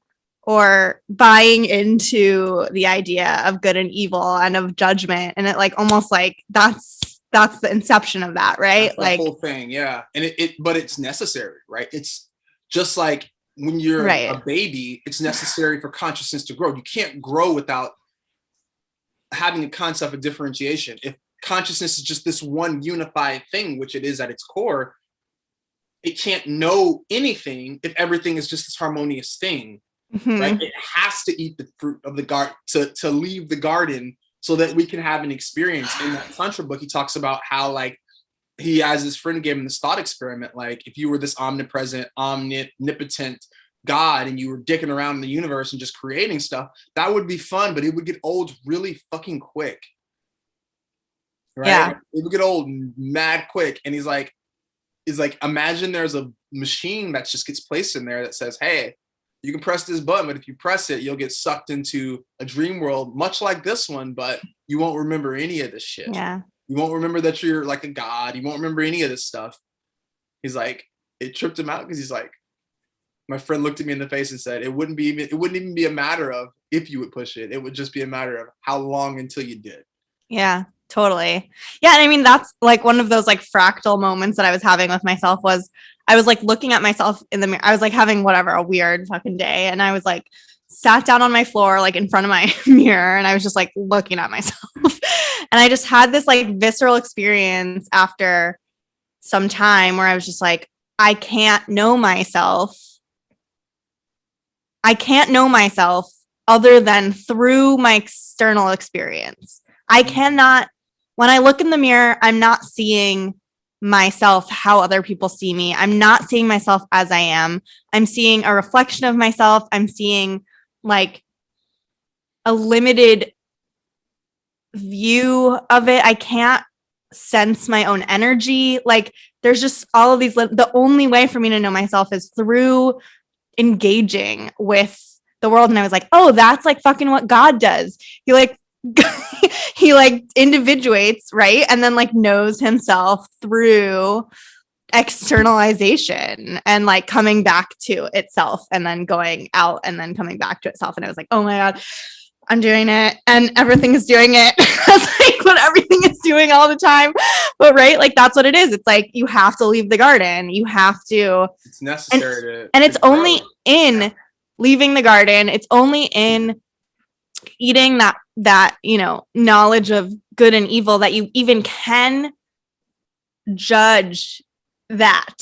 or buying into the idea of good and evil and of judgment, and it like almost like that's the inception of that, right? That's like the whole thing, yeah. And but it's necessary, right? It's just like when you're a baby, it's necessary for consciousness to grow. You can't grow without having a concept of differentiation. If consciousness is just this one unified thing, which it is at its core, it can't know anything if everything is just this harmonious thing, right? It has to eat the fruit of the garden to leave the garden so that we can have an experience. In that Tantra book, he talks about how, like, he, as his friend, gave him this thought experiment. Like, if you were this omnipresent, omnipotent God and you were dicking around in the universe and just creating stuff, that would be fun, but it would get old really fucking quick. right? Yeah. It would get old mad quick. And he's like, imagine there's a machine that just gets placed in there that says, hey, you can press this button, but if you press it, you'll get sucked into a dream world, much like this one, but you won't remember any of this shit. Yeah. You won't remember that you're like a god. You won't remember any of this stuff. He's like, it tripped him out because he's like, my friend looked at me in the face and said, it wouldn't even be a matter of if you would push it. It would just be a matter of how long until you did. Yeah, totally. Yeah. And I mean, that's like one of those like fractal moments that I was having with myself was I was like looking at myself in the mirror. I was like having whatever, a weird fucking day. And I was like sat down on my floor, like in front of my mirror. And I was just like looking at myself. And I just had this like visceral experience after some time where I was just like, I can't know myself. I can't know myself other than through my external experience. I cannot, when I look in the mirror, I'm not seeing myself how other people see me. I'm not seeing myself as I am. I'm seeing a reflection of myself. I'm seeing like a limited view of it. I can't sense my own energy. Like there's just all of these, the only way for me to know myself is through engaging with the world. And I was like, oh, that's like fucking what God does. He like he like individuates, right? And then like knows himself through externalization and like coming back to itself and then going out and then coming back to itself. And I was like, oh my God, I'm doing it and everything is doing it. That's like what everything is doing all the time. But right, like that's what it is. It's like you have to leave the garden. You have to. It's necessary and it's grow. Only in leaving the garden. It's only in eating that knowledge of good and evil that you even can judge that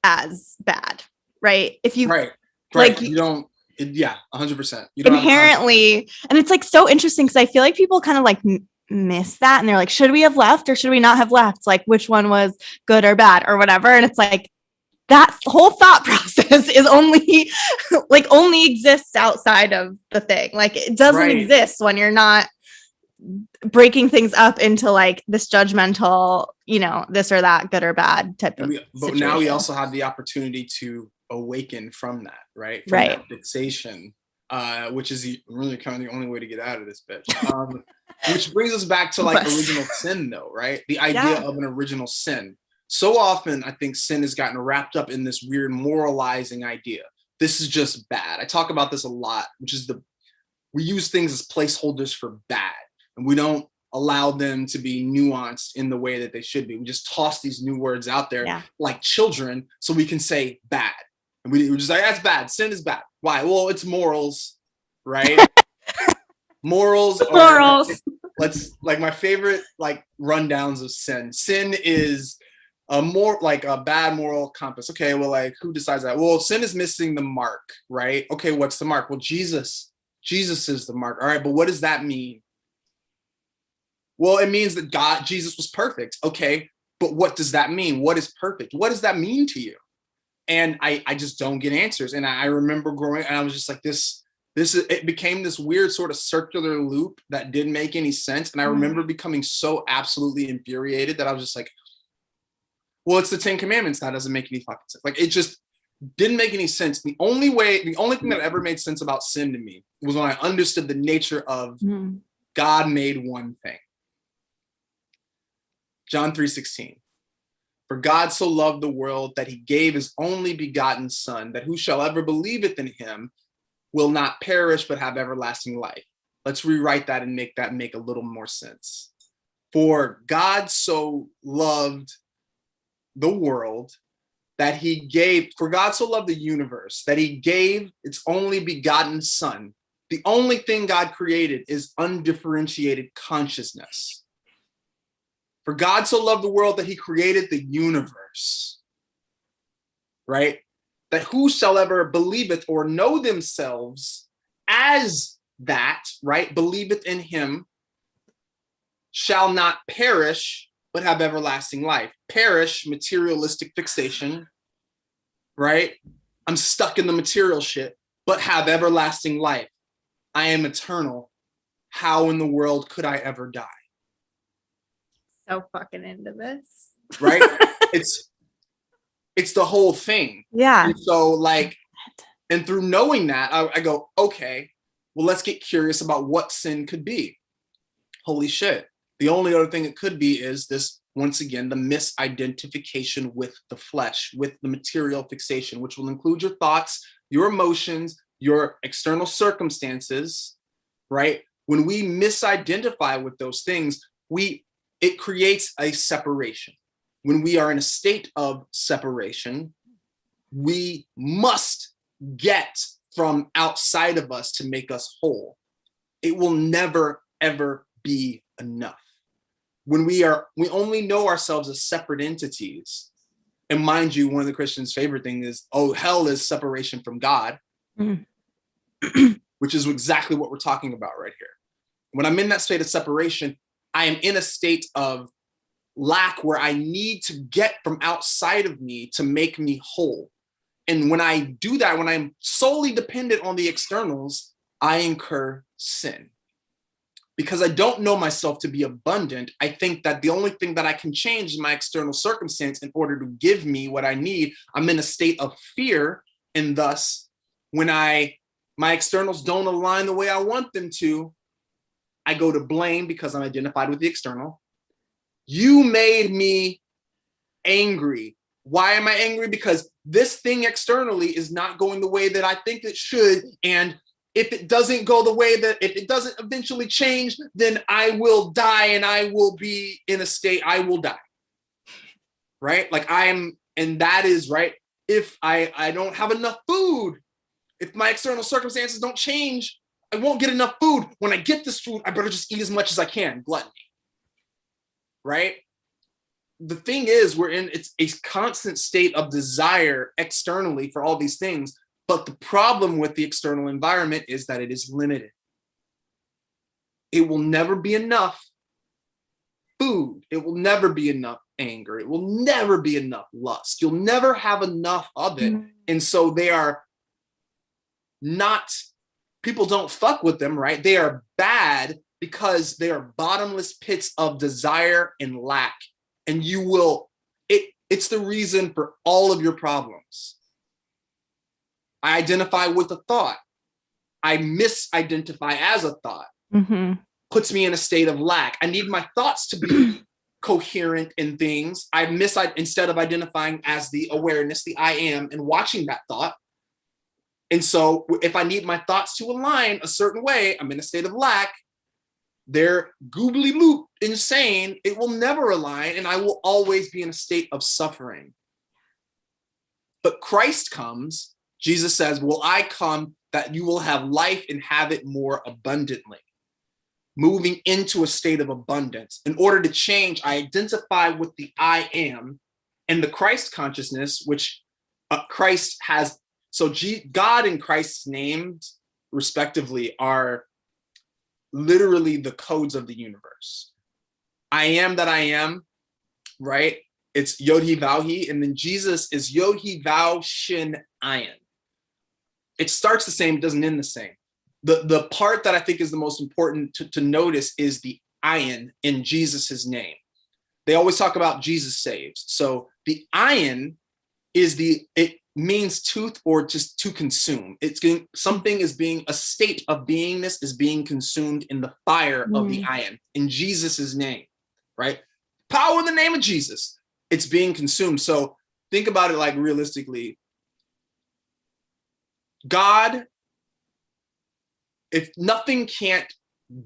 as bad, right? If you right, like you don't. Yeah, 100%. You don't inherently, and it's like so interesting because I feel like people kind of like miss that, and they're like, should we have left or should we not have left? Like, which one was good or bad or whatever? And it's like that whole thought process is only exists outside of the thing. Like, it doesn't exist when you're not breaking things up into like this judgmental, this or that, good or bad type of situation. But now we also have the opportunity to awaken from that, right? From that fixation, which is really kind of the only way to get out of this bitch. Which brings us back to like original sin though, right? The idea of an original sin. So often I think sin has gotten wrapped up in this weird moralizing idea. This is just bad. I talk about this a lot, which is we use things as placeholders for bad, and we don't allow them to be nuanced in the way that they should be. We just toss these new words out there like children so we can say bad. And we're just like, that's bad. Sin is bad. Why? Well, it's morals, right? Morals. Let's like my favorite like rundowns of sin. Sin is more like a bad moral compass. Okay, well, like who decides that? Well, sin is missing the mark, right? Okay, what's the mark? Well, Jesus is the mark. All right, but what does that mean? Well, it means that Jesus was perfect. Okay, but what does that mean? What is perfect? What does that mean to you? And I just don't get answers. And I remember growing, and I was just like, it became this weird sort of circular loop that didn't make any sense. And I remember becoming so absolutely infuriated that I was just like, well, it's the 10 Commandments. That doesn't make any fucking sense. Like, it just didn't make any sense. The only thing that ever made sense about sin to me was when I understood the nature of God made one thing. John 3:16. For God so loved the world that he gave his only begotten son, that whosoever believeth in him will not perish, but have everlasting life. Let's rewrite that and make that make a little more sense. For God so loved the world that he gave, for God so loved the universe that he gave its only begotten son. The only thing God created is undifferentiated consciousness. For God so loved the world that he created the universe, right? That whosoever believeth or know themselves as that, right, believeth in him, shall not perish, but have everlasting life. Perish, materialistic fixation, right? I'm stuck in the material shit, but have everlasting life. I am eternal. How in the world could I ever die? So fucking into this. Right? It's the whole thing. Yeah. And so like, and through knowing that, I go, okay, well, let's get curious about what sin could be. Holy shit. The only other thing it could be is this, once again, the misidentification with the flesh, with the material fixation, which will include your thoughts, your emotions, your external circumstances, right? When we misidentify with those things, it creates a separation. When we are in a state of separation, we must get from outside of us to make us whole. It will never, ever be enough. When we only know ourselves as separate entities. And mind you, one of the Christians' favorite things is, oh, hell is separation from God, which is exactly what we're talking about right here. When I'm in that state of separation, I am in a state of lack where I need to get from outside of me to make me whole. And when I do that, when I'm solely dependent on the externals, I incur sin. Because I don't know myself to be abundant, I think that the only thing that I can change is my external circumstance in order to give me what I need. I'm in a state of fear, and thus, when my externals don't align the way I want them to, I go to blame because I'm identified with the external. You made me angry. Why am I angry? Because this thing externally is not going the way that I think it should, and if it doesn't go the way that, if it doesn't eventually change, then I will die, and I will be in a state, I will die. Right? Like and that is right. If I don't have enough food, if my external circumstances don't change, I won't get enough food. When I get this food, I better just eat as much as I can. Gluttony. Right? The thing is, it's a constant state of desire externally for all these things. But the problem with the external environment is that it is limited. It will never be enough food. It will never be enough anger. It will never be enough lust. You'll never have enough of it. And so they are not, people don't fuck with them, right? They are bad because they are bottomless pits of desire and lack. And it's the reason for all of your problems. I identify with a thought. I misidentify as a thought. Puts me in a state of lack. I need my thoughts to be coherent in things. Instead of identifying as the awareness, the I am, and watching that thought. And so if I need my thoughts to align a certain way, I'm in a state of lack. They're googly loop, insane. It will never align, and I will always be in a state of suffering. But Christ comes. Jesus says, will I come that you will have life and have it more abundantly? Moving into a state of abundance. In order to change, I identify with the I am and the Christ consciousness, which Christ has. So God and Christ's names, respectively, are literally the codes of the universe. I am that I am, right? It's Yod He Vav He, and then Jesus is Yod He Vav Shin Ayin. It starts the same, it doesn't end the same. The part that I think is the most important to notice is the ayin in Jesus's name. They always talk about Jesus saves. So the ayin it means tooth or just to consume. Something is being, a state of beingness is being consumed in the fire of the ayin in Jesus's name, right? Power in the name of Jesus. It's being consumed. So think about it like realistically. God, if nothing can't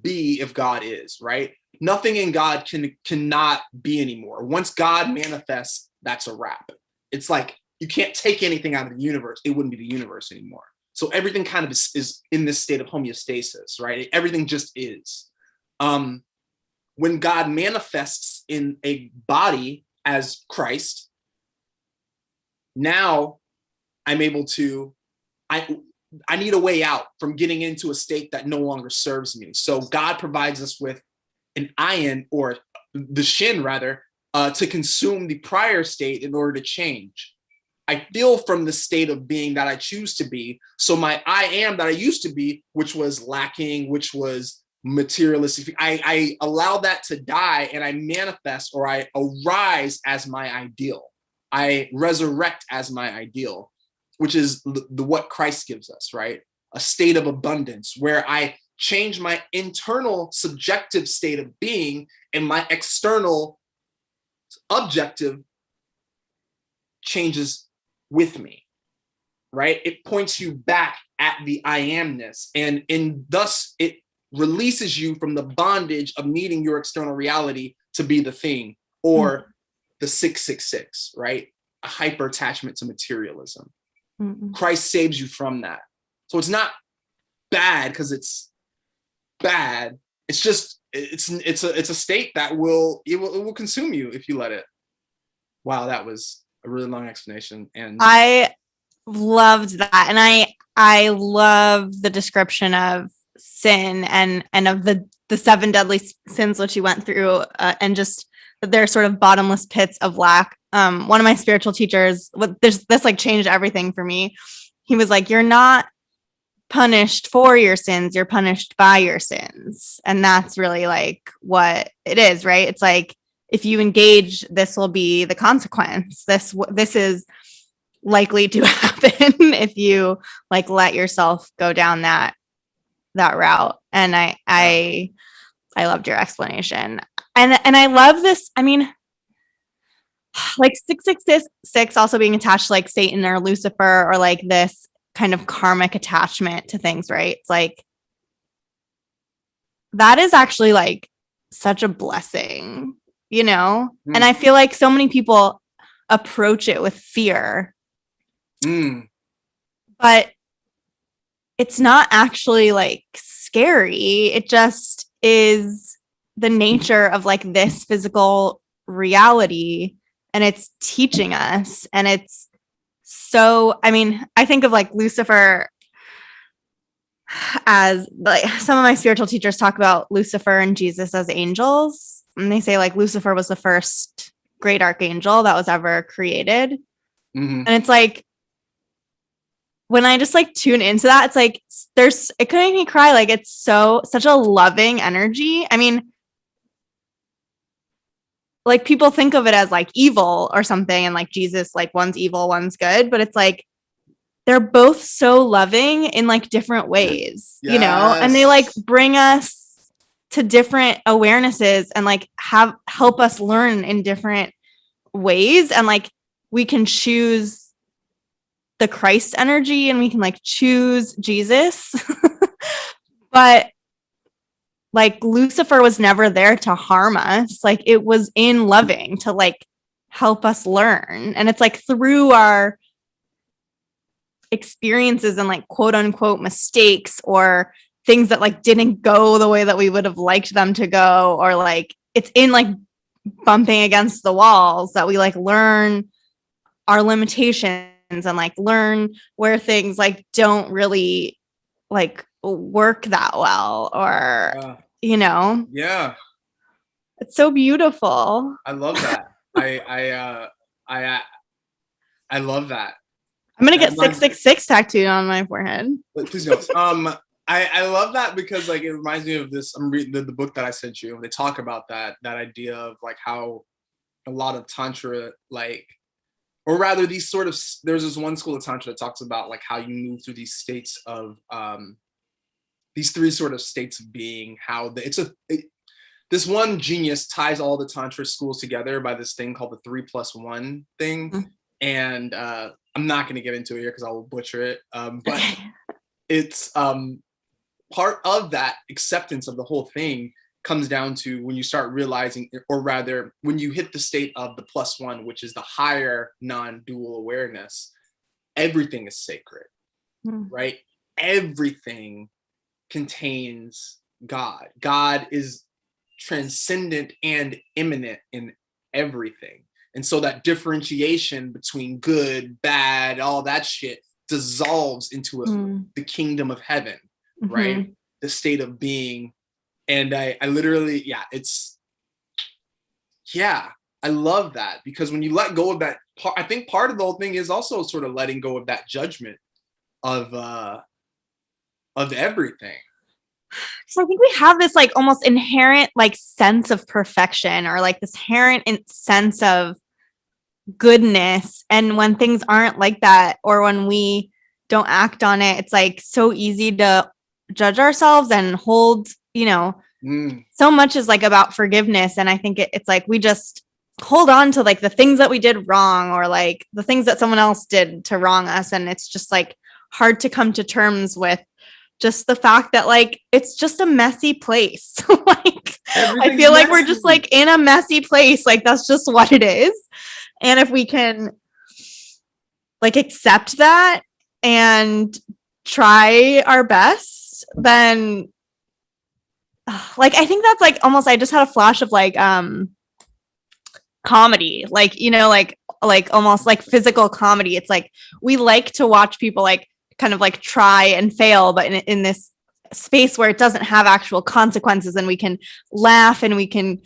be if God is, right? Nothing in God cannot be anymore. Once God manifests, that's a wrap. It's like you can't take anything out of the universe. It wouldn't be the universe anymore. So everything kind of is in this state of homeostasis, right? Everything just is. When God manifests in a body as Christ, now I'm able to, I need a way out from getting into a state that no longer serves me. So God provides us with an ayin, or the shin rather, to consume the prior state in order to change. I feel from the state of being that I choose to be. So my I am that I used to be, which was lacking, which was materialistic. I allow that to die, and I manifest, or I arise as my ideal. I resurrect as my ideal, which is what Christ gives us, right? A state of abundance where I change my internal subjective state of being, and my external objective changes with me, right? It points you back at the I amness, and thus it releases you from the bondage of needing your external reality to be the thing, or the 666, right? A hyper attachment to materialism. Christ saves you from that. So it's not bad because it's bad. It's just it's a state that will consume you if you let it. Wow, that was a really long explanation, and I loved that, and I love the description of sin and of the 7 deadly sins which you went through, and just that they're sort of bottomless pits of lack. One of my spiritual teachers, this like changed everything for me. He was like, you're not punished for your sins, you're punished by your sins. And that's really like what it is, right? It's like, if you engage, this will be the consequence. This is likely to happen if you like let yourself go down that route. And I loved your explanation. And I love this. I mean, like 666 also being attached to like Satan or Lucifer, or like this kind of karmic attachment to things, right? It's like, that is actually like such a blessing, you know? And I feel like so many people approach it with fear, but it's not actually like scary. It just is the nature of like this physical reality, and it's teaching us. And it's so, I mean, I think of like Lucifer as like, some of my spiritual teachers talk about Lucifer and Jesus as angels, and they say like Lucifer was the first great archangel that was ever created. And it's like, when I just like tune into that, it's like it could make me cry. Like, it's such a loving energy. I mean, like, people think of it as like evil or something, and like Jesus, like one's evil, one's good, but it's like they're both so loving in like different ways, you know, and they like bring us to different awarenesses and like help us learn in different ways. And like, we can choose the Christ energy, and we can like choose Jesus. But like, Lucifer was never there to harm us. Like, it was in loving to like help us learn. And it's like through our experiences and like quote unquote mistakes, or things that like didn't go the way that we would have liked them to go, or like it's in like bumping against the walls that we like learn our limitations, and like learn where things like don't really like work that well, or you know. Yeah, it's so beautiful. I love that. I love that. I'm gonna get 666 tattooed on my forehead. Please don't. I love that because like it reminds me of this. I'm reading the book that I sent you. They talk about that idea of like how a lot of tantra, like, or rather these sort of, there's this one school of tantra that talks about like how you move through these states of these 3 sort of states of being. How this one genius ties all the tantra schools together by this thing called the 3+1 thing. And I'm not going to get into it here because I will butcher it. But it's part of that acceptance of the whole thing comes down to when you start realizing, or rather when you hit the state of the +1, which is the higher non-dual awareness, everything is sacred, right? Everything contains God. God is transcendent and immanent in everything. And so that differentiation between good, bad, all that shit dissolves into the kingdom of heaven, right? The state of being. And I literally, I love that, because when you let go of that, I think part of the whole thing is also sort of letting go of that judgment of everything. So I think we have this like almost inherent like sense of perfection, or like this inherent sense of goodness. And when things aren't like that, or when we don't act on it, it's like so easy to judge ourselves and hold, so much is like about forgiveness. And I think it's like we just hold on to like the things that we did wrong, or like the things that someone else did to wrong us. And it's just like hard to come to terms with just the fact that like it's just a messy place. Like I feel like we're just like in a messy place. Like that's just what it is. And if we can like accept that and try our best, then like I think that's like almost, I just had a flash of like comedy, like like almost like physical comedy. It's like we like to watch people like kind of like try and fail, but in this space where it doesn't have actual consequences, and we can laugh and we can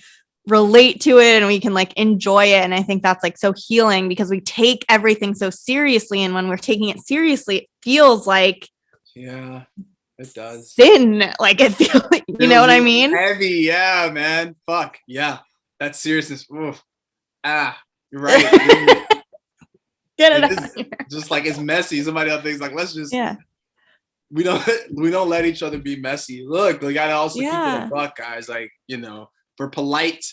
relate to it and we can like enjoy it. And I think that's like so healing, because we take everything so seriously, and when we're taking it seriously, it feels like it does sin. Like it feels like, you know what I mean? Heavy. Yeah, man. Fuck yeah, that seriousness. Oof. You're right. Get it out here. Just like it's messy. Somebody else thinks like, let's just we don't let each other be messy. Look, we gotta also keep it a buck, guys. Like, for polite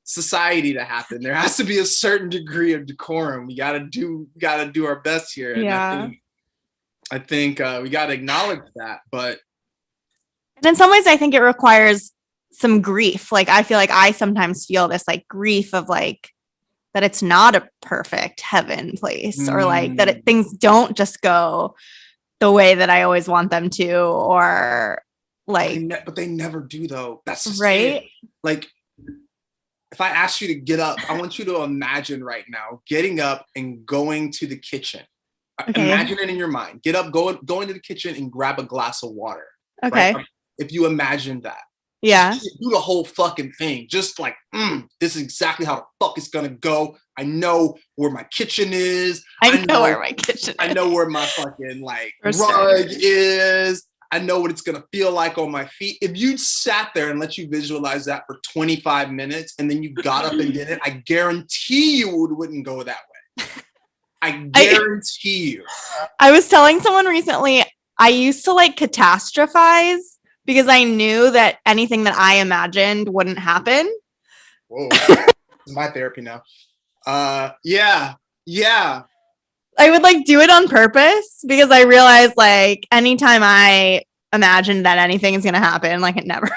society to happen, there has to be a certain degree of decorum. We gotta do our best here. And I think we gotta acknowledge that. But in some ways, I think it requires some grief. Like I feel like I sometimes feel this like grief of like that it's not a perfect heaven place, or like that things don't just go the way that I always want them to, or like, but they never do though. That's just right. It. Like if I ask you to get up, I want you to imagine right now getting up and going to the kitchen. Okay. Imagine it in your mind. Get up, going to the kitchen and grab a glass of water. Okay. Right? If you imagine that. Yeah. Just do the whole fucking thing. Just like, this is exactly how the fuck it's gonna go. I know where my kitchen is. I know where my kitchen is. I know where my fucking like rug is. I know what it's gonna feel like on my feet. If you sat there and let you visualize that for 25 minutes and then you got up and did it, I guarantee you it wouldn't go that way. I guarantee you. I was telling someone recently, I used to like catastrophize because I knew that anything that I imagined wouldn't happen. Whoa, this is my therapy now. Yeah. I would like do it on purpose because I realized like anytime I imagine that anything is going to happen, like it never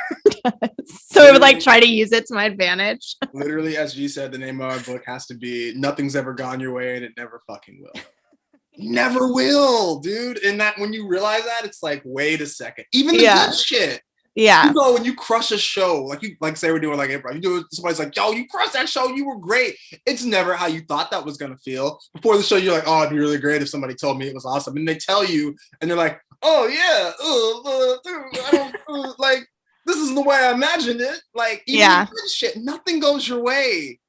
does. So I would like try to use it to my advantage. Literally, as G said, the name of our book has to be Nothing's Ever Gone Your Way and It Never Fucking Will. Never will, dude. And that when you realize that, it's like, wait a second. Even the good shit. Yeah. When you crush a show, like say we're doing like improv, you do it, somebody's like, yo, you crushed that show, you were great. It's never how you thought that was gonna feel. Before the show, you're like, oh, it'd be really great if somebody told me it was awesome. And they tell you, and they're like, oh yeah, I don't like this isn't the way I imagined it. Like, even the good shit, nothing goes your way.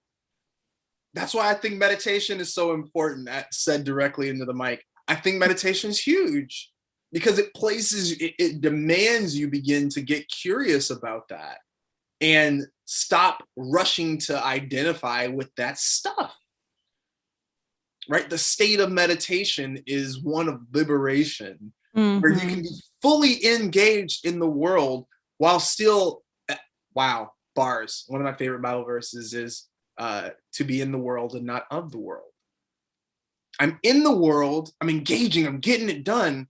That's why I think meditation is so important. That said directly into the mic. I think meditation is huge because it demands you begin to get curious about that and stop rushing to identify with that stuff. Right? The state of meditation is one of liberation, where you can be fully engaged in the world while still, wow, bars. One of my favorite Bible verses is, to be in the world and not of the world. I'm in the world, I'm engaging, I'm getting it done,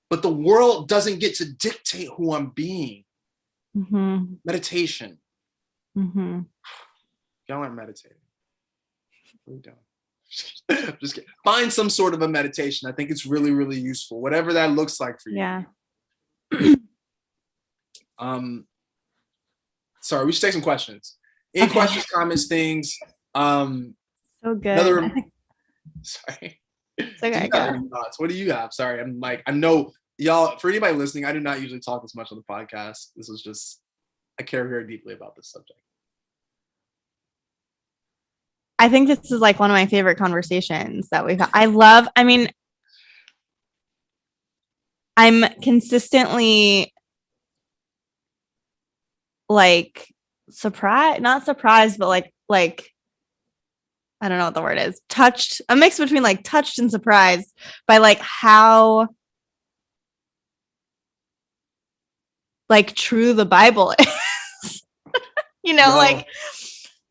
but the world doesn't get to dictate who I'm being. Meditation. Y'all aren't meditating. We don't. Just kidding. Find some sort of a meditation. I think it's really, really useful. Whatever that looks like for you. Yeah. Sorry, we should take some questions. Any questions, comments, things? So good. Sorry. It's okay. Thoughts? What do you have? Sorry, I know y'all. For anybody listening, I do not usually talk this much on the podcast. This was just, I care very deeply about this subject. I think this is like one of my favorite conversations that we've had. I'm consistently like not surprised, but like I don't know what the word is, touched, a mix between like touched and surprised by like how like true the Bible is. Like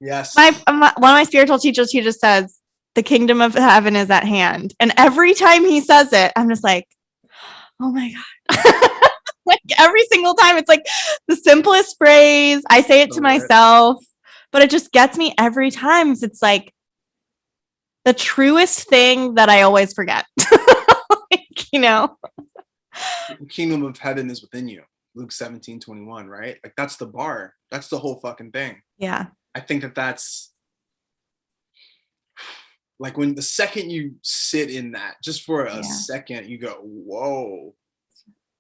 yes, one of my spiritual teachers, he just says the kingdom of heaven is at hand, and every time he says it, I'm just like, oh my god. Like every single time, it's like the simplest phrase. I say it to myself, but it just gets me every time. It's like the truest thing that I always forget. The kingdom of heaven is within you. Luke 17:21, right? Like that's the bar. That's the whole fucking thing. Yeah. I think that's like when the second you sit in that, just for a second, you go, whoa.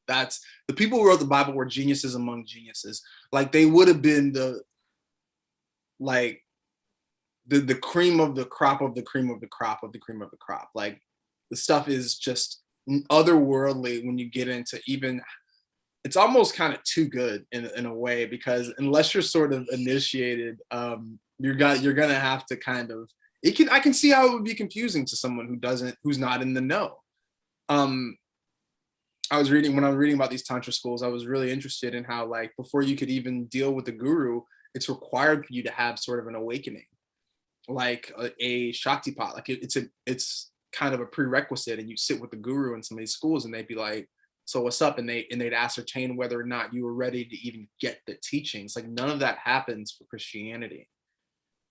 That's the people who wrote the Bible were geniuses among geniuses. Like they would have been the cream of the crop of the cream of the crop of the cream of the crop. Like the stuff is just otherworldly when you get into even, it's almost kind of too good in a way, because unless you're sort of initiated, you're gonna have to kind of, I can see how it would be confusing to someone who's not in the know. When I was reading about these tantra schools, I was really interested in how, like, before you could even deal with the guru, it's required for you to have sort of an awakening, like a Shaktipat. Like it's kind of a prerequisite, and you sit with the guru in some of these schools, and they'd be like, so what's up? And they'd ascertain whether or not you were ready to even get the teachings. Like none of that happens for Christianity.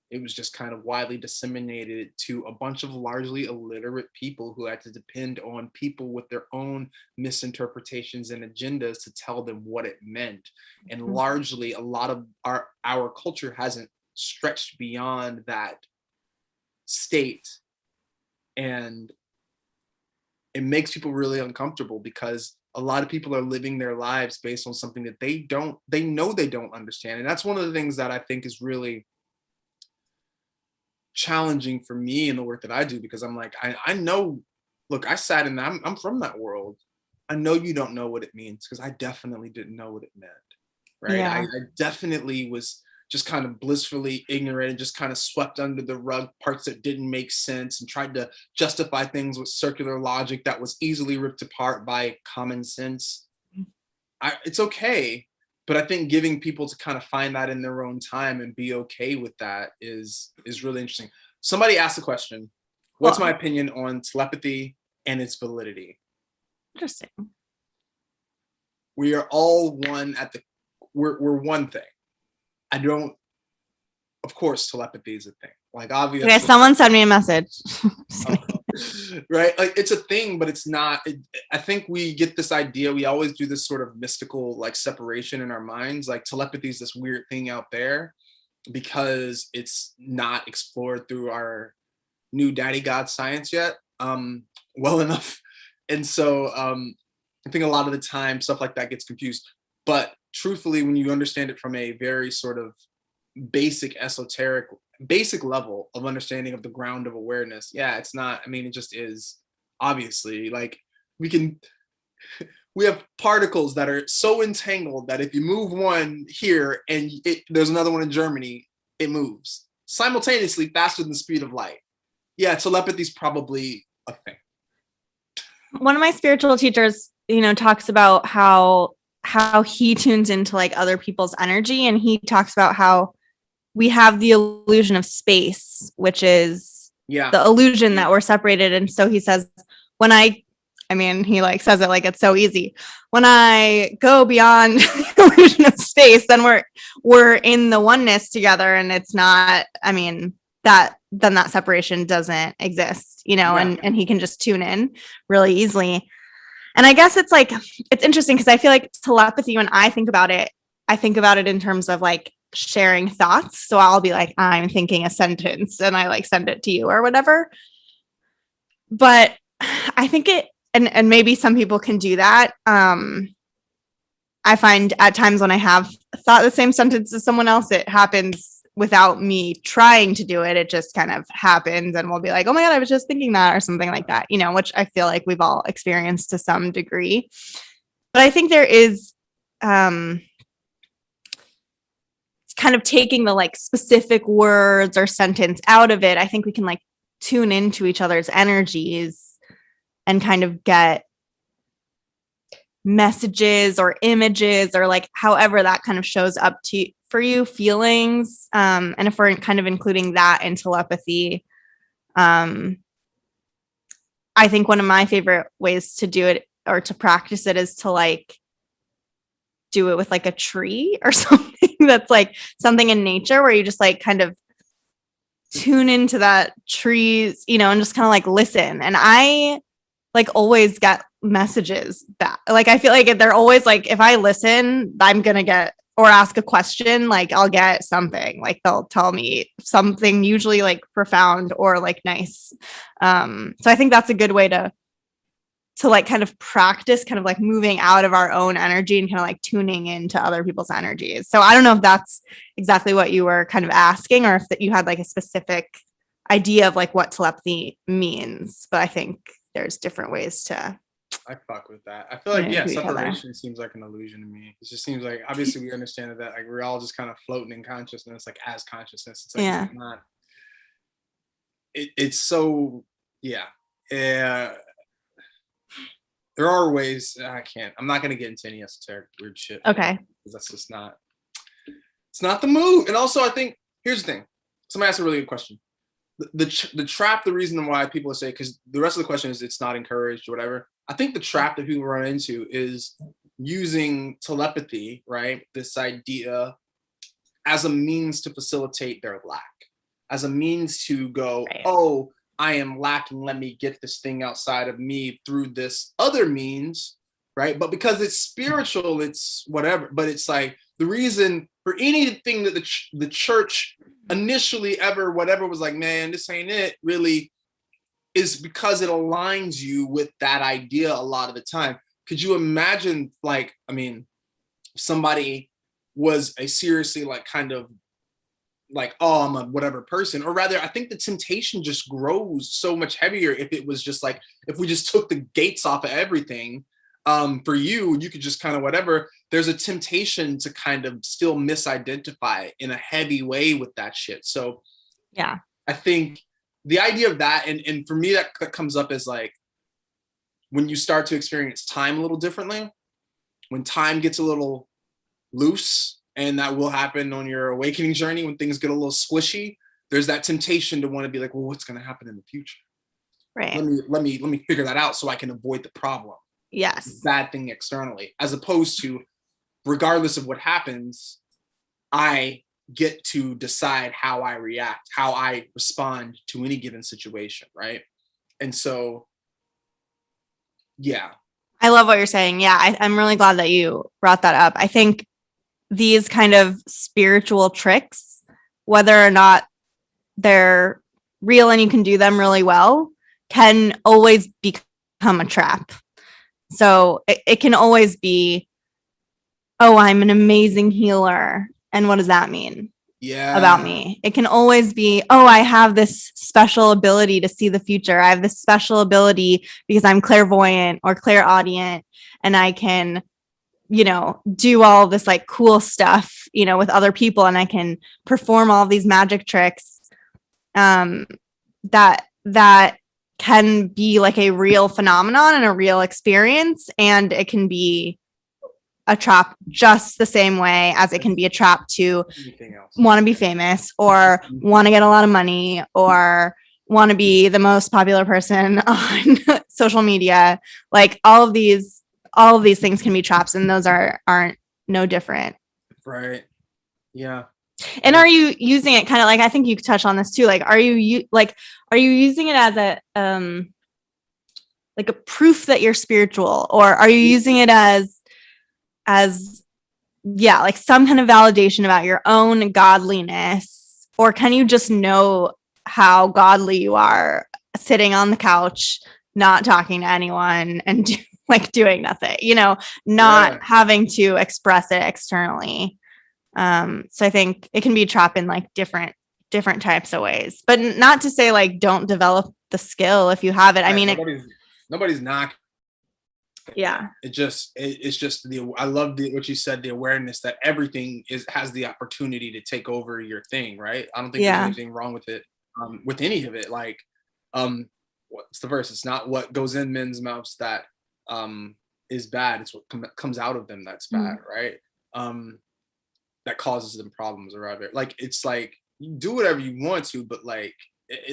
It was just kind of widely disseminated to a bunch of largely illiterate people who had to depend on people with their own misinterpretations and agendas to tell them what it meant. And largely, a lot of our culture hasn't stretched beyond that state. And it makes people really uncomfortable, because a lot of people are living their lives based on something that they know they don't understand. And that's one of the things that I think is really challenging for me in the work that I do, because I'm like, I know, look, I sat in that, I'm from that world. I know you don't know what it means, because I definitely didn't know what it meant, right? Yeah. I definitely was just kind of blissfully ignorant and just kind of swept under the rug parts that didn't make sense and tried to justify things with circular logic that was easily ripped apart by common sense. It's okay. But I think giving people to kind of find that in their own time and be okay with that is really interesting. Somebody asked the question, what's my opinion on telepathy and its validity? Interesting. We are all one we're one thing. Of course, telepathy is a thing. Like obviously. Okay, someone send me a message. Right? Like it's a thing, but it's not. I think we get this idea. We always do this sort of mystical like separation in our minds. Like telepathy is this weird thing out there because it's not explored through our new daddy god science yet well enough. And so I think a lot of the time stuff like that gets confused. But truthfully, when you understand it from a very sort of basic level of understanding of the ground of awareness, it's not, I mean, it just is. Obviously, like we have particles that are so entangled that if you move one here and there's another one in Germany, it moves simultaneously faster than the speed of light. Telepathy is probably a thing. One of my spiritual teachers, talks about how he tunes into like other people's energy, and he talks about how we have the illusion of space, which is the illusion that we're separated. And so he says, he like says it like it's so easy. When I go beyond the illusion of space, then we're in the oneness together, and it's not, then that separation doesn't exist, and he can just tune in really easily. And I guess it's like, it's interesting because I feel like telepathy, when I think about it in terms of like sharing thoughts. So I'll be like, I'm thinking a sentence and I like send it to you or whatever. But I think and maybe some people can do that. I find at times when I have thought the same sentence as someone else, it happens without me trying to do it. It just kind of happens, and we'll be like, oh my God, I was just thinking that, or something like that, which I feel like we've all experienced to some degree. But I think there is, kind of taking the like specific words or sentence out of it, I think we can like tune into each other's energies and kind of get messages or images or like however that kind of shows up to for you, feelings. And if we're kind of including that in telepathy, I think one of my favorite ways to do it or to practice it is to like do it with like a tree or something that's like something in nature where you just like kind of tune into that trees, you know, and just kind of like listen. And I like always get messages back. Like I feel like they're always like, if I listen, I'm gonna get or ask a question, like I'll get something. Like they'll tell me something usually like profound or like nice. So I think that's a good way to like kind of practice kind of like moving out of our own energy and kind of like tuning into other people's energies. So I don't know if that's exactly what you were kind of asking or if that you had like a specific idea of like what telepathy means, but I think there's different ways to. I fuck with that. I feel like, yeah, separation seems like an illusion to me. It just seems like, obviously we understand that like we're all just kind of floating in consciousness, like as consciousness. It's like, yeah, it's not, it's so, yeah. Yeah. There are ways, I'm not going to get into any esoteric weird shit. Okay. Because that's just not, it's not the move. And also I think, here's the thing. Somebody asked a really good question. The trap, the reason why people say, because the rest of the question is it's not encouraged or whatever. I think the trap that people run into is using telepathy, right? This idea as a means to facilitate their lack, as a means to go, right, oh, I am lacking. Let me get this thing outside of me through this other means, right? But because it's spiritual, it's whatever. But it's like the reason for anything that the church initially ever whatever was like, man, this ain't it really, is because it aligns you with that idea a lot of the time. Could you imagine, like, I mean, somebody was a seriously like kind of like, oh, I'm a whatever person, or rather, I think the temptation just grows so much heavier if it was just like, if we just took the gates off of everything, for you could just kind of whatever, there's a temptation to kind of still misidentify in a heavy way with that shit. So yeah, I think the idea of that, and for me, that comes up as like, when you start to experience time a little differently, when time gets a little loose, and that will happen on your awakening journey, when things get a little squishy, there's that temptation to want to be like, well, what's going to happen in the future? Right. Let me figure that out so I can avoid the problem. Yes. Bad thing externally, as opposed to, regardless of what happens, I get to decide how I react, how I respond to any given situation, right? And so, yeah. I love what you're saying. Yeah, I'm really glad that you brought that up. I think these kind of spiritual tricks, whether or not they're real and you can do them really well, can always become a trap. So it can always be, oh, I'm an amazing healer. And what does that mean? Yeah. About me? It can always be, oh, I have this special ability to see the future. I have this special ability because I'm clairvoyant or clairaudient, and I can, you know, do all this like cool stuff, you know, with other people, and I can perform all these magic tricks. That can be like a real phenomenon and a real experience, and it can be a trap just the same way as it can be a trap to want to be famous or want to get a lot of money or want to be the most popular person on social media. Like all of these things can be traps, and those aren't no different. Right. Yeah. And are you using it kind of like, I think you touched on this too, like are you using it as a like a proof that you're spiritual, or are you using it as yeah, like some kind of validation about your own godliness, or can you just know how godly you are sitting on the couch, not talking to anyone and doing nothing, you know, not having to express it externally? So I think it can be a trap in like different types of ways, but not to say like don't develop the skill if you have it. I mean, nobody's knocking Yeah. It's just I love what you said, the awareness that everything has the opportunity to take over your thing, right? I don't think there's Yeah. anything wrong with it, with any of it. Like, what's the verse? It's not what goes in men's mouths that is bad. It's what comes out of them that's bad, right? That causes them problems or whatever. Like, it's like, you do whatever you want to, but like,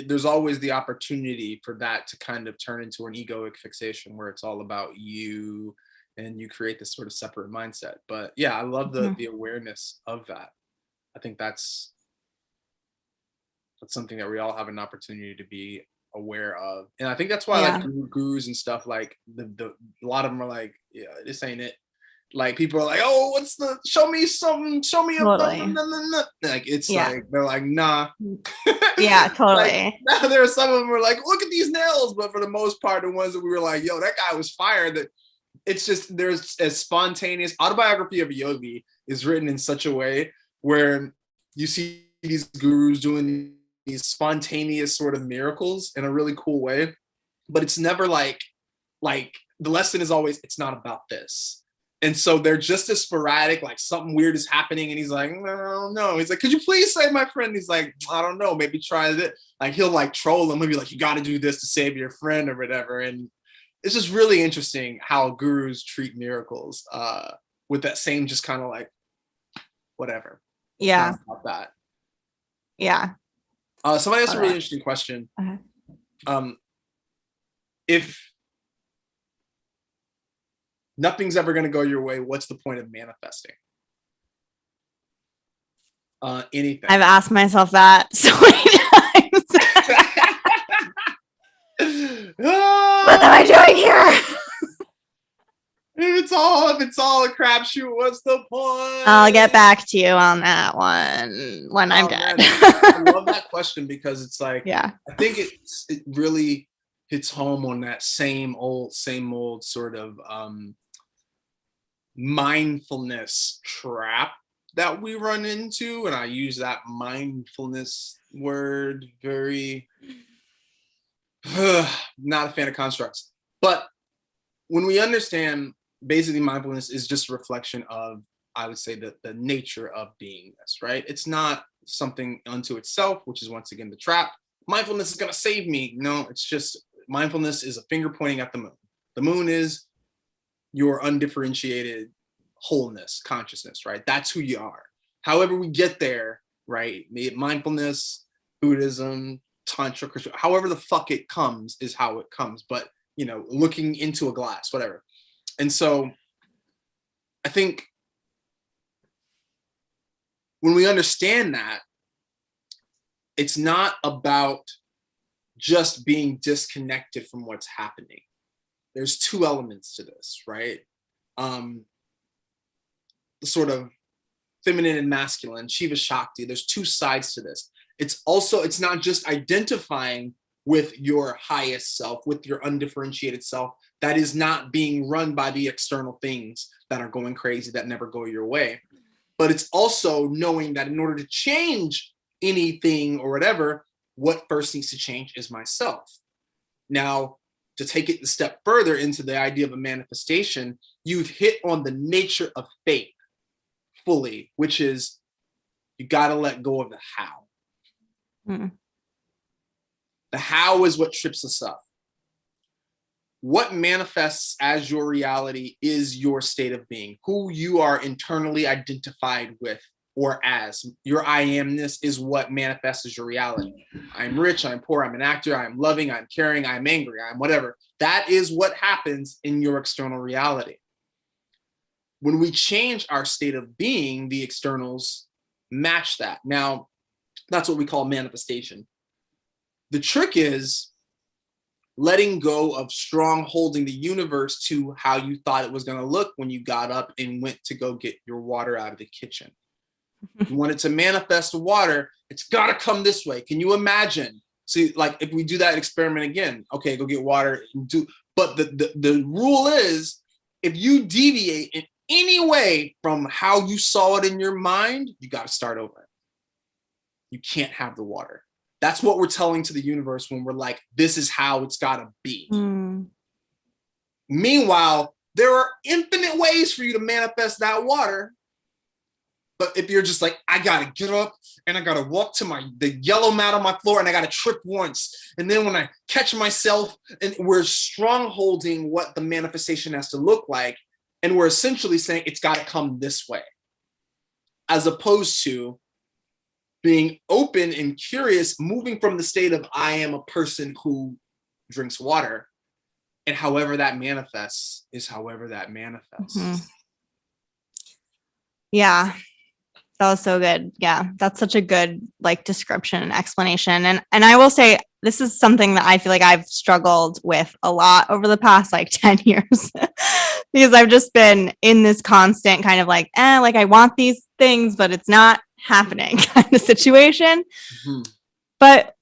there's always the opportunity for that to kind of turn into an egoic fixation where it's all about you, and you create this sort of separate mindset. But yeah, I love the awareness of that. I think that's something that we all have an opportunity to be aware of, and I think that's why like Yeah. gurus and stuff, like the a lot of them are like, yeah, this ain't it. Like, people are like, oh, what's the, show me something, show me a Totally. like, it's Yeah. like, they're like, nah. Yeah, Like, totally. now there are some of them who are like, look at these nails, but for the most part, the ones that we were like, yo, that guy was fired. That it's just, there's a spontaneous autobiography of a yogi is written in such a way where you see these gurus doing these spontaneous sort of miracles in a really cool way, but it's never like the lesson is always, it's not about this. And so they're just as sporadic, like something weird is happening, and he's like, no. He's like, could you please save my friend? He's like, I don't know, maybe try this. Like, he'll like troll him, he'll be like, you got to do this to save your friend or whatever. And it's just really interesting how gurus treat miracles, with that same just kind of like, whatever. Yeah. It's not about that. Yeah. Somebody asked a really interesting question. If nothing's ever going to go your way, what's the point of manifesting anything? I've asked myself that so many times. What am I doing here? If it's all a crapshoot, what's the point? I'll get back to you on that one when I'm dead. I love that question, because it's like, yeah, I think it really hits home on that same old sort of mindfulness trap that we run into. And I use that mindfulness word very not a fan of constructs. But when we understand, basically mindfulness is just a reflection of, I would say, the nature of beingness, right? It's not something unto itself, which is once again the trap. Mindfulness is going to save me. No, it's just, mindfulness is a finger pointing at the moon. The moon is your undifferentiated wholeness, consciousness, right? That's who you are. However we get there, right? Be it mindfulness, Buddhism, Tantra, Christian, however the fuck it comes is how it comes. But, you know, looking into a glass, whatever. And so I think when we understand that, it's not about just being disconnected from what's happening. There's two elements to this, right? The sort of feminine and masculine, Shiva Shakti. There's two sides to this. It's not just identifying with your highest self, with your undifferentiated self, that is not being run by the external things that are going crazy, that never go your way. But it's also knowing that in order to change anything or whatever, what first needs to change is myself. Now, to take it a step further into the idea of a manifestation, you've hit on the nature of faith fully, which is, you got to let go of the how. The how is what trips us up. What manifests as your reality is your state of being, who you are internally identified with or as. Your I amness is what manifests as your reality. I'm rich, I'm poor, I'm an actor, I'm loving, I'm caring, I'm angry, I'm whatever. That is what happens in your external reality. When we change our state of being, the externals match that. Now, that's what we call manifestation. The trick is letting go of strong holding the universe to how you thought it was going to look when you got up and went to go get your water out of the kitchen. You want it to manifest water, it's got to come this way. Can you imagine? See, like, if we do that experiment again, okay, go get water and do, but the rule is, if you deviate in any way from how you saw it in your mind, you got to start over. You can't have the water. That's what we're telling to the universe when we're like, this is how it's got to be. Meanwhile, There are infinite ways for you to manifest that water. But if you're just like, I gotta get up and I gotta walk to the yellow mat on my floor and I gotta trip once. And then when I catch myself, and we're strongholding what the manifestation has to look like. And we're essentially saying it's gotta come this way. As opposed to being open and curious, moving from the state of I am a person who drinks water, and however that manifests is however that manifests. Mm-hmm. Yeah. That was so good. Yeah, that's such a good like description and explanation. And I will say this is something that I feel like I've struggled with a lot over the past like 10 years because I've just been in this constant kind of like, like I want these things, but it's not happening kind of situation. Mm-hmm. But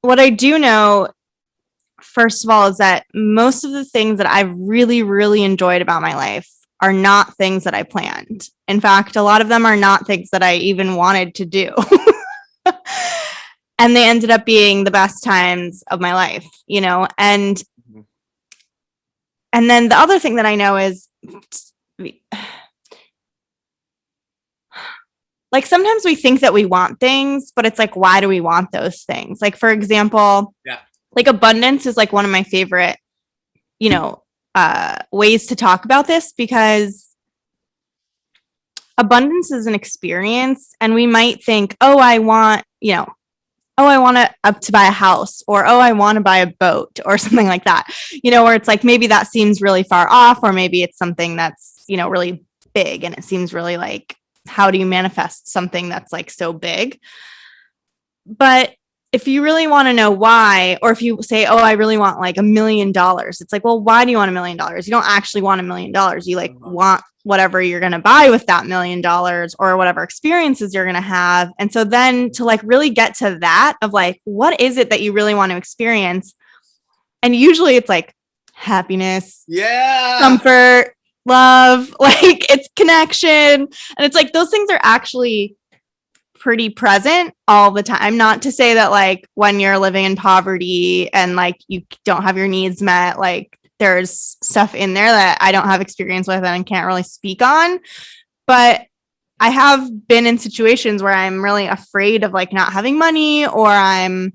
what I do know, first of all, is that most of the things that I've really, really enjoyed about my life are not things that I planned. In fact, a lot of them are not things that I even wanted to do. And they ended up being the best times of my life, you know? And then the other thing that I know is like sometimes we think that we want things, but it's like, why do we want those things? Like, for example, like abundance is like one of my favorite, you know, ways to talk about this, because abundance is an experience, and we might think, I want to buy a house, or I want to buy a boat or something like that, you know, where it's like maybe that seems really far off, or maybe it's something that's, you know, really big, and it seems really like, how do you manifest something that's like so big? But if you really want to know why, or if you say, I really want like $1 million, it's like, well, why do you want $1 million? You don't actually want $1 million. You like want whatever you're going to buy with that $1 million, or whatever experiences you're going to have. And so then to like really get to that of like, what is it that you really want to experience? And usually it's like happiness, comfort, love, like it's connection. And it's like, those things are actually pretty present all the time. Not to say that like when you're living in poverty and like you don't have your needs met, like there's stuff in there that I don't have experience with and can't really speak on. But I have been in situations where I'm really afraid of like not having money, or I'm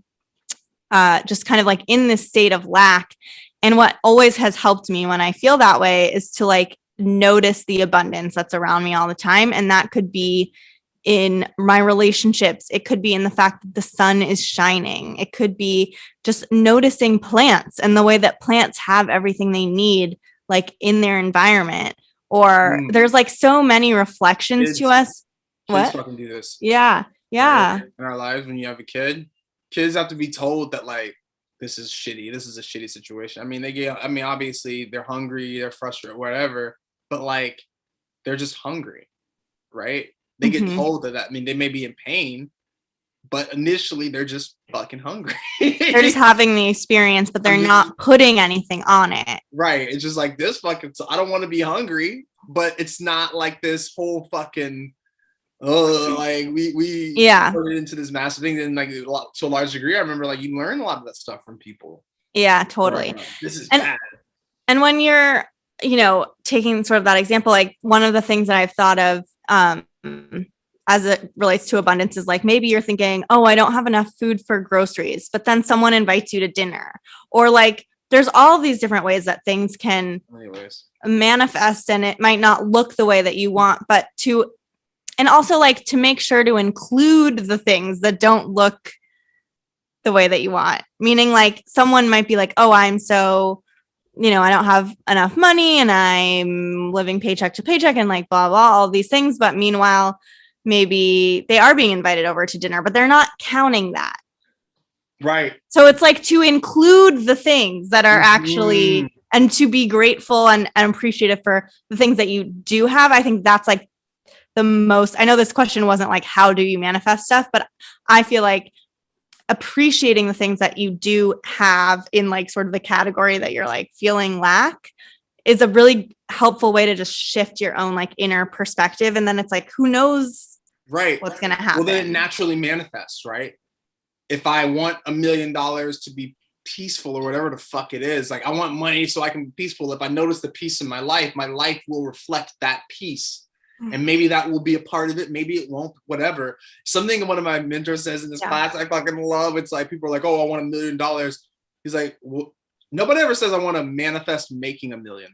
just kind of like in this state of lack. And what always has helped me when I feel that way is to like notice the abundance that's around me all the time. And that could be in my relationships. It could be in the fact that the sun is shining. It could be just noticing plants and the way that plants have everything they need, like in their environment. Or there's like so many reflections to us. Kids fucking do this. Yeah. Yeah. In our lives, when you have a kid, kids have to be told that like, this is shitty. This is a shitty situation. I mean, obviously they're hungry, they're frustrated, whatever, but like, they're just hungry, right? They get told that, I mean, they may be in pain, but initially they're just fucking hungry. They're just having the experience, but they're not putting anything on it. Right. It's just like this fucking, I don't want to be hungry, but it's not like this whole fucking, like we put it into this massive thing. And like to a large degree, I remember like you learn a lot of that stuff from people. Yeah, totally. This is bad. And when you're, you know, taking sort of that example, like one of the things that I've thought of, as it relates to abundance is like, maybe you're thinking, I don't have enough food for groceries, but then someone invites you to dinner, or like, there's all these different ways that things can manifest, and it might not look the way that you want, but and also like to make sure to include the things that don't look the way that you want. Meaning like someone might be like, I'm so, you know, I don't have enough money and I'm living paycheck to paycheck and like blah, blah, all these things. But meanwhile, maybe they are being invited over to dinner, but they're not counting that. Right. So it's like to include the things that are actually, and to be grateful and appreciative for the things that you do have. I think that's like the most, I know this question wasn't like, how do you manifest stuff? But I feel like appreciating the things that you do have in like sort of the category that you're like feeling lack is a really helpful way to just shift your own like inner perspective. And then it's like, who knows what's going to happen? Well, then it naturally manifests, right? If I want $1 million to be peaceful or whatever the fuck it is. Like I want money so I can be peaceful. If I notice the peace in my life will reflect that peace. And maybe that will be a part of it. Maybe it won't, whatever. Something one of my mentors says in this class, I fucking love. It's like, people are like, oh, I want $1 million. He's like, well, nobody ever says I want to manifest making $1 million.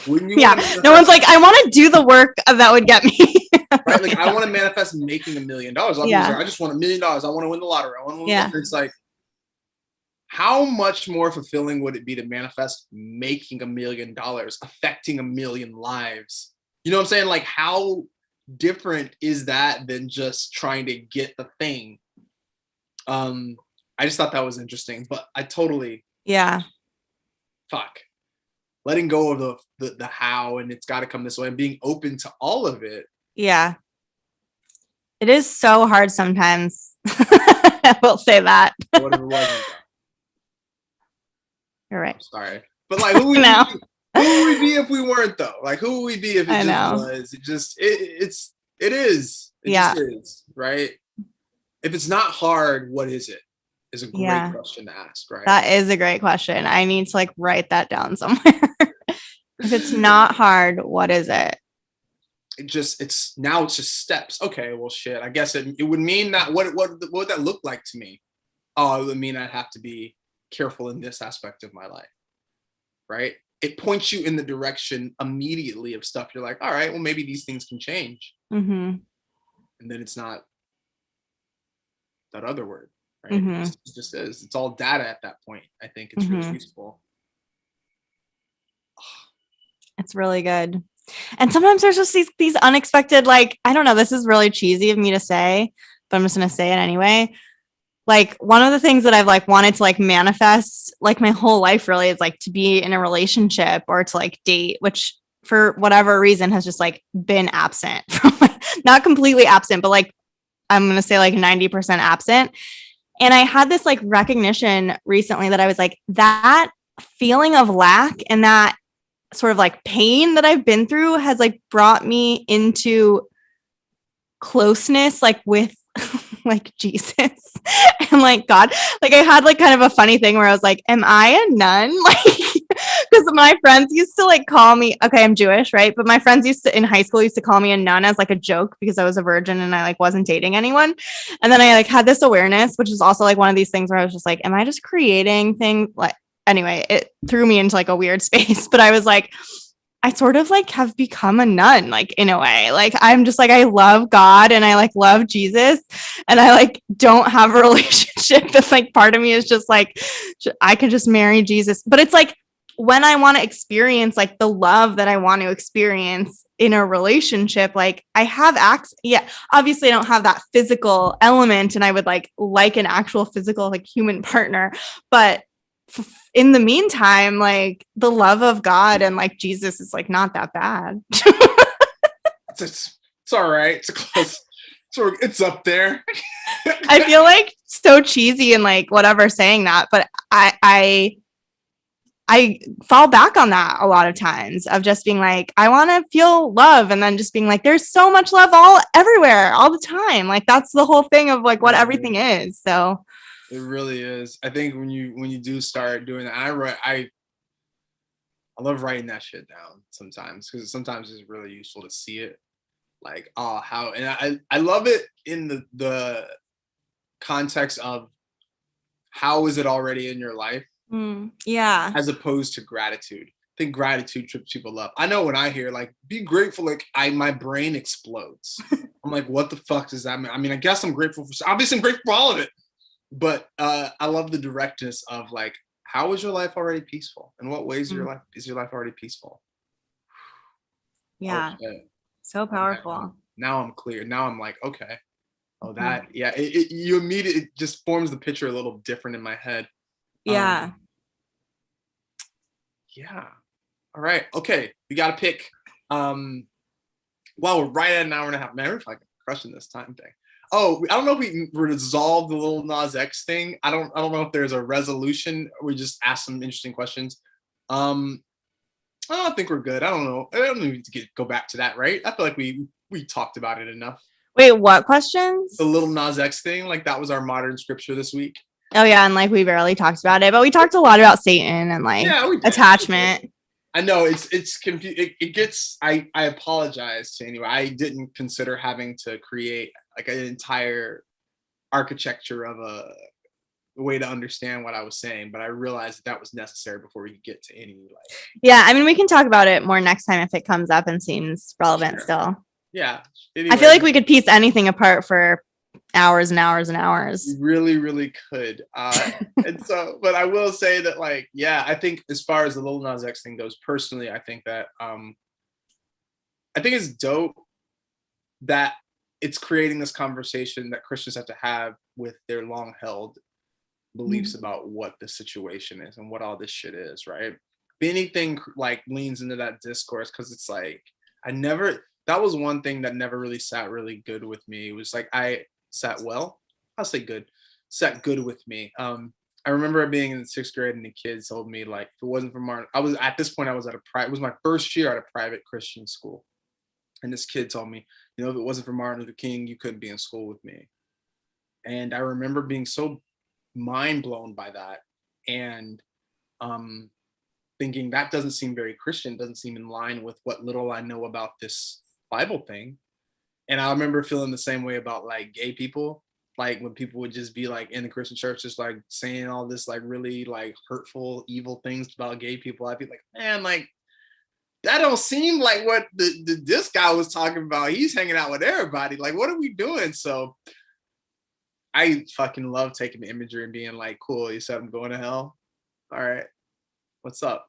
Wouldn't you? No one's like, I want to do the work that would get me. Right? Like I want to manifest making $1 million. A lot of people say, I just want $1 million. I want to win the lottery. I want to win the lottery. It's like, how much more fulfilling would it be to manifest making $1 million, affecting 1 million lives? You know what I'm saying? Like, how different is that than just trying to get the thing? I just thought that was interesting, but I totally letting go of the how, and it's got to come this way, and being open to all of it. Yeah, it is so hard sometimes. I will say that. What if it wasn't? You're right. I'm sorry, but like, who would we be if we weren't though? Like, who would we be if it just was? It just it is. It just is, right? If it's not hard, what is it? Is a great question to ask, right? That is a great question. I need to like write that down somewhere. If it's not hard, what is it? It's just steps. Okay, well, shit. I guess it would mean that what would that look like to me? Oh, it would mean I'd have to be careful in this aspect of my life, right? It points you in the direction immediately of stuff. You're like, all right, well, maybe these things can change. Mm-hmm. And then it's not that other word, right? It just is. It's all data at that point. I think it's really useful. It's really good. And sometimes there's just these unexpected, like, I don't know, this is really cheesy of me to say, but I'm just going to say it anyway. Like, one of the things that I've like wanted to like manifest like my whole life really is like to be in a relationship or to like date, which for whatever reason has just like been absent from not completely absent, but like, I'm going to say like 90% absent. And I had this like recognition recently that I was like, that feeling of lack and that sort of like pain that I've been through has like brought me into closeness, like with like Jesus and like God. Like I had like kind of a funny thing where I was like, am I a nun? Like, because my friends used to like call me, okay, I'm Jewish, right? But my friends in high school used to call me a nun as like a joke because I was a virgin and I like wasn't dating anyone. And then I like had this awareness, which is also like one of these things where I was just like, am I just creating things? Like, anyway, it threw me into like a weird space, but I was like, I sort of like have become a nun, like in a way. Like I'm just like, I love God and I like love Jesus and I like don't have a relationship. That's like part of me is just like, I could just marry Jesus. But it's like when I want to experience like the love that I want to experience in a relationship, like I have access. Yeah, obviously I don't have that physical element and I would like an actual physical like human partner, but in the meantime, like the love of God and like Jesus is like not that bad. It's all right. It's close. It's up there. I feel like so cheesy and like whatever saying that, but I fall back on that a lot of times of just being like, I want to feel love, and then just being like, there's so much love everywhere all the time. Like that's the whole thing of like what everything is. So it really is. I think when you do start doing that, I love writing that shit down sometimes because sometimes it's really useful to see it. Like, how, and I love it in the context of how is it already in your life? Yeah. As opposed to gratitude. I think gratitude trips people up. I know when I hear like be grateful, like my brain explodes. I'm like, what the fuck does that mean? I mean, I guess I'm grateful obviously I'm grateful for all of it. But I love the directness of like, how is your life already peaceful? In what ways is your life already peaceful? Yeah. So powerful. Okay. Now I'm clear. Now I'm like, okay. Oh, that, yeah. You immediately, it just forms the picture a little different in my head. Yeah. Yeah. All right. Okay. We got to pick. Well, we're right at an hour and a half. Man, we're fucking crushing this time thing. Oh, I don't know if we can resolve the little Nas X thing. I don't know if there's a resolution. We just asked some interesting questions. I don't think we're good. I don't know. I don't need to go back to that, right? I feel like we talked about it enough. Wait, what questions? The little Nas X thing, like that was our modern scripture this week. Oh yeah, and like we barely talked about it, but we talked a lot about Satan and like Yeah, we did. attachment. I know it's confusing. It gets. I apologize to anyone. I didn't consider having to create like an entire architecture of a way to understand what I was saying, but I realized that was necessary before we could get to any like. Yeah, I mean we can talk about it more next time if it comes up and seems relevant still. Yeah. Anyway, I feel like we could piece anything apart for hours and hours and hours. We really could. And so, but I will say that, like, yeah, I think as far as the Lil Nas X thing goes, personally, I think that I think it's dope that it's creating this conversation that Christians have to have with their long held beliefs about what the situation is and what all this shit is, right? If anything like leans into that discourse, because it's like that was one thing that never really sat really good with me. It was like I'll say sat good with me. I remember being in the 6th grade and the kids told me, like, if it wasn't for Martin, I was at it was my first year at a private Christian school. And this kid told me, if it wasn't for Martin Luther King, you couldn't be in school with me. And I remember being so mind blown by that and thinking that doesn't seem very Christian, doesn't seem in line with what little I know about this Bible thing. And I remember feeling the same way about like gay people, like when people would just be like in the Christian church, just like saying all this like really like hurtful, evil things about gay people. I'd be like, man, like that don't seem like what this guy was talking about. He's hanging out with everybody. Like, what are we doing? So I fucking love taking the imagery and being like, cool, you said I'm going to hell. All right, what's up?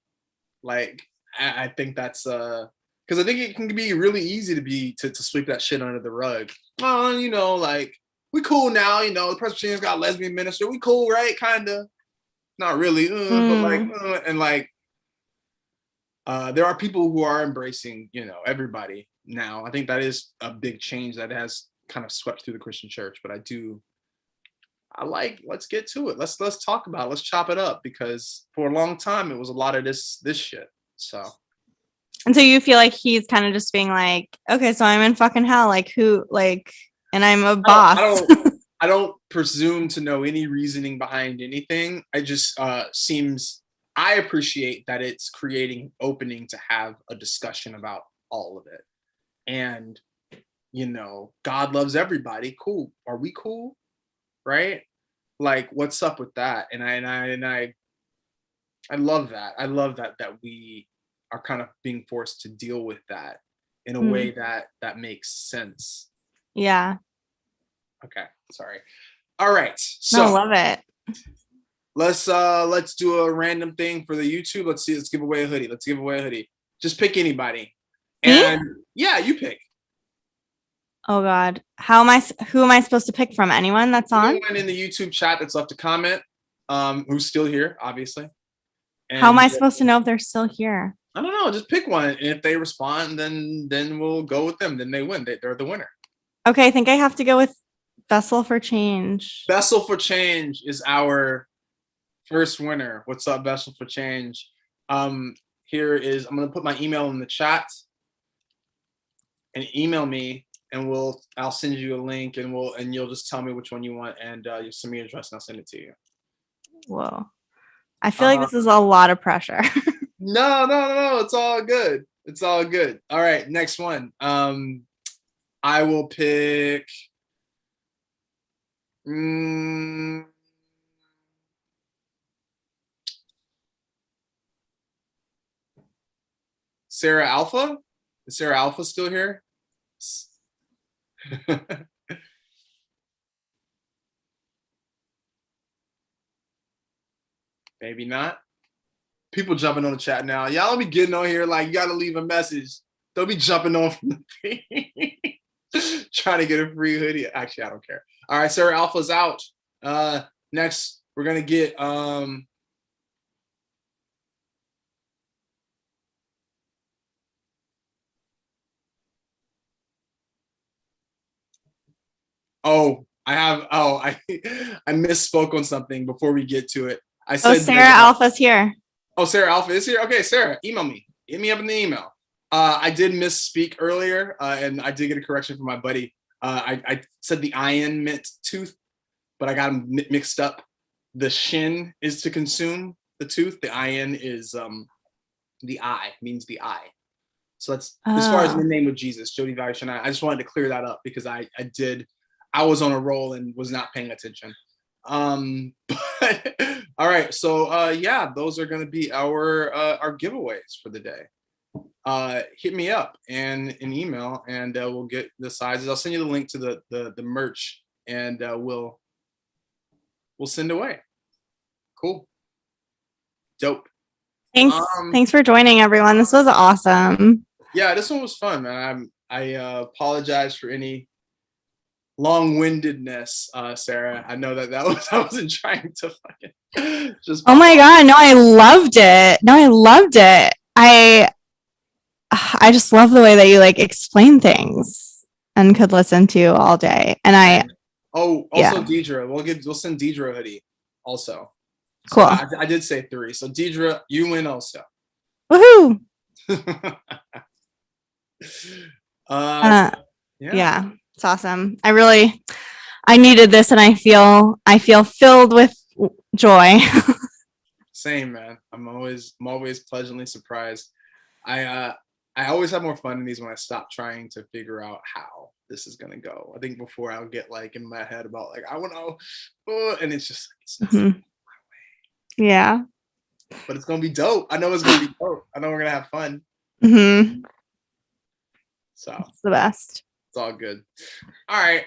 Like, I think that's because I think it can be really easy to sweep that shit under the rug. Oh, like we cool now. The Presbyterians got a lesbian minister. We cool, right? Kinda, not really, but like, and like, there are people who are embracing, everybody now. I think that is a big change that has kind of swept through the Christian church. But let's get to it. Let's talk about it. Let's chop it up, because for a long time it was a lot of this shit. So. And so you feel like he's kind of just being like, okay, so I'm in fucking hell. Like who, like, and I'm a boss. I don't presume to know any reasoning behind anything. I just I appreciate that it's creating opening to have a discussion about all of it. And, God loves everybody. Cool. Are we cool? Right? Like, what's up with that? And I love that. I love that we are kind of being forced to deal with that in a way that makes sense. Yeah. Okay. Sorry. All right. So I love it. Let's do a random thing for the YouTube. Let's give away a hoodie. Just pick anybody. And yeah, you pick. Oh God. Who am I supposed to pick from? Anyone that's on? Anyone in the YouTube chat that's left a comment, who's still here, obviously. And how am I supposed to know if they're still here? I don't know. Just pick one. And if they respond, then we'll go with them. Then they win. They're the winner. Okay, I think I have to go with Vessel for Change. Vessel for Change is our first winner. What's up, Vessel for Change? Here is, I'm gonna put my email in the chat, and email me, and I'll send you a link, and you'll just tell me which one you want, and you'll send me your address, and I'll send it to you. Whoa, I feel like this is a lot of pressure. No, it's all good. It's all good. All right, next one. I will pick. Sarah Alpha? Is Sarah Alpha still here? Maybe not. People jumping on the chat now. Y'all be getting on here like you gotta leave a message. Don't be jumping on from the thing. Trying to get a free hoodie. Actually, I don't care. All right, Sarah Alpha's out. Next, we're gonna get I misspoke on something before we get to it. I said Sarah Alpha's here. Oh, Sarah Alpha is here. Okay, Sarah, email me. Hit me up in the email. I did misspeak earlier, and I did get a correction from my buddy. I said the iron meant tooth, but I got them mixed up. the shin is to consume the tooth. The in is the eye, means the eye. So that's as far as in the name of Jesus, Jody Value Shana. I just wanted to clear that up because I was on a roll and was not paying attention. But all right, so yeah, those are going to be our giveaways for the day. Hit me up and an email, and we'll get the sizes. I'll send you the link to the merch, and we'll send away. Cool, dope. Thanks for joining, everyone. This was awesome. Yeah, this one was fun, man. I apologize for any long-windedness, Sarah. I know that I wasn't trying to fucking just. Oh my god, no, I loved it. I just love the way that you like explain things and could listen to all day. And Deidre, we'll send Deidre a hoodie also. Cool. So I did say 3. So Deidre, you win also. Woohoo! Yeah, it's awesome. I needed this, and I feel filled with joy. Same, man. I'm always pleasantly surprised. I always have more fun in these when I stop trying to figure out how this is gonna go. I think before I'll get like in my head about like I want to, and it's just like, my way. Yeah. But it's gonna be dope. I know it's gonna be dope. I know we're gonna have fun. Mm-hmm. So it's the best. It's all good. All right.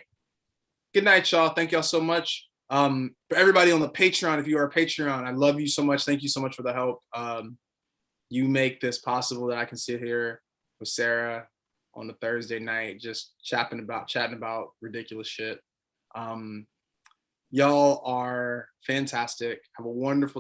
Good night, y'all. Thank y'all so much. For everybody on the Patreon, if you are a Patreon, I love you so much. Thank you so much for the help. You make this possible that I can sit here with Sarah on a Thursday night, just chatting about ridiculous shit. Y'all are fantastic. Have a wonderful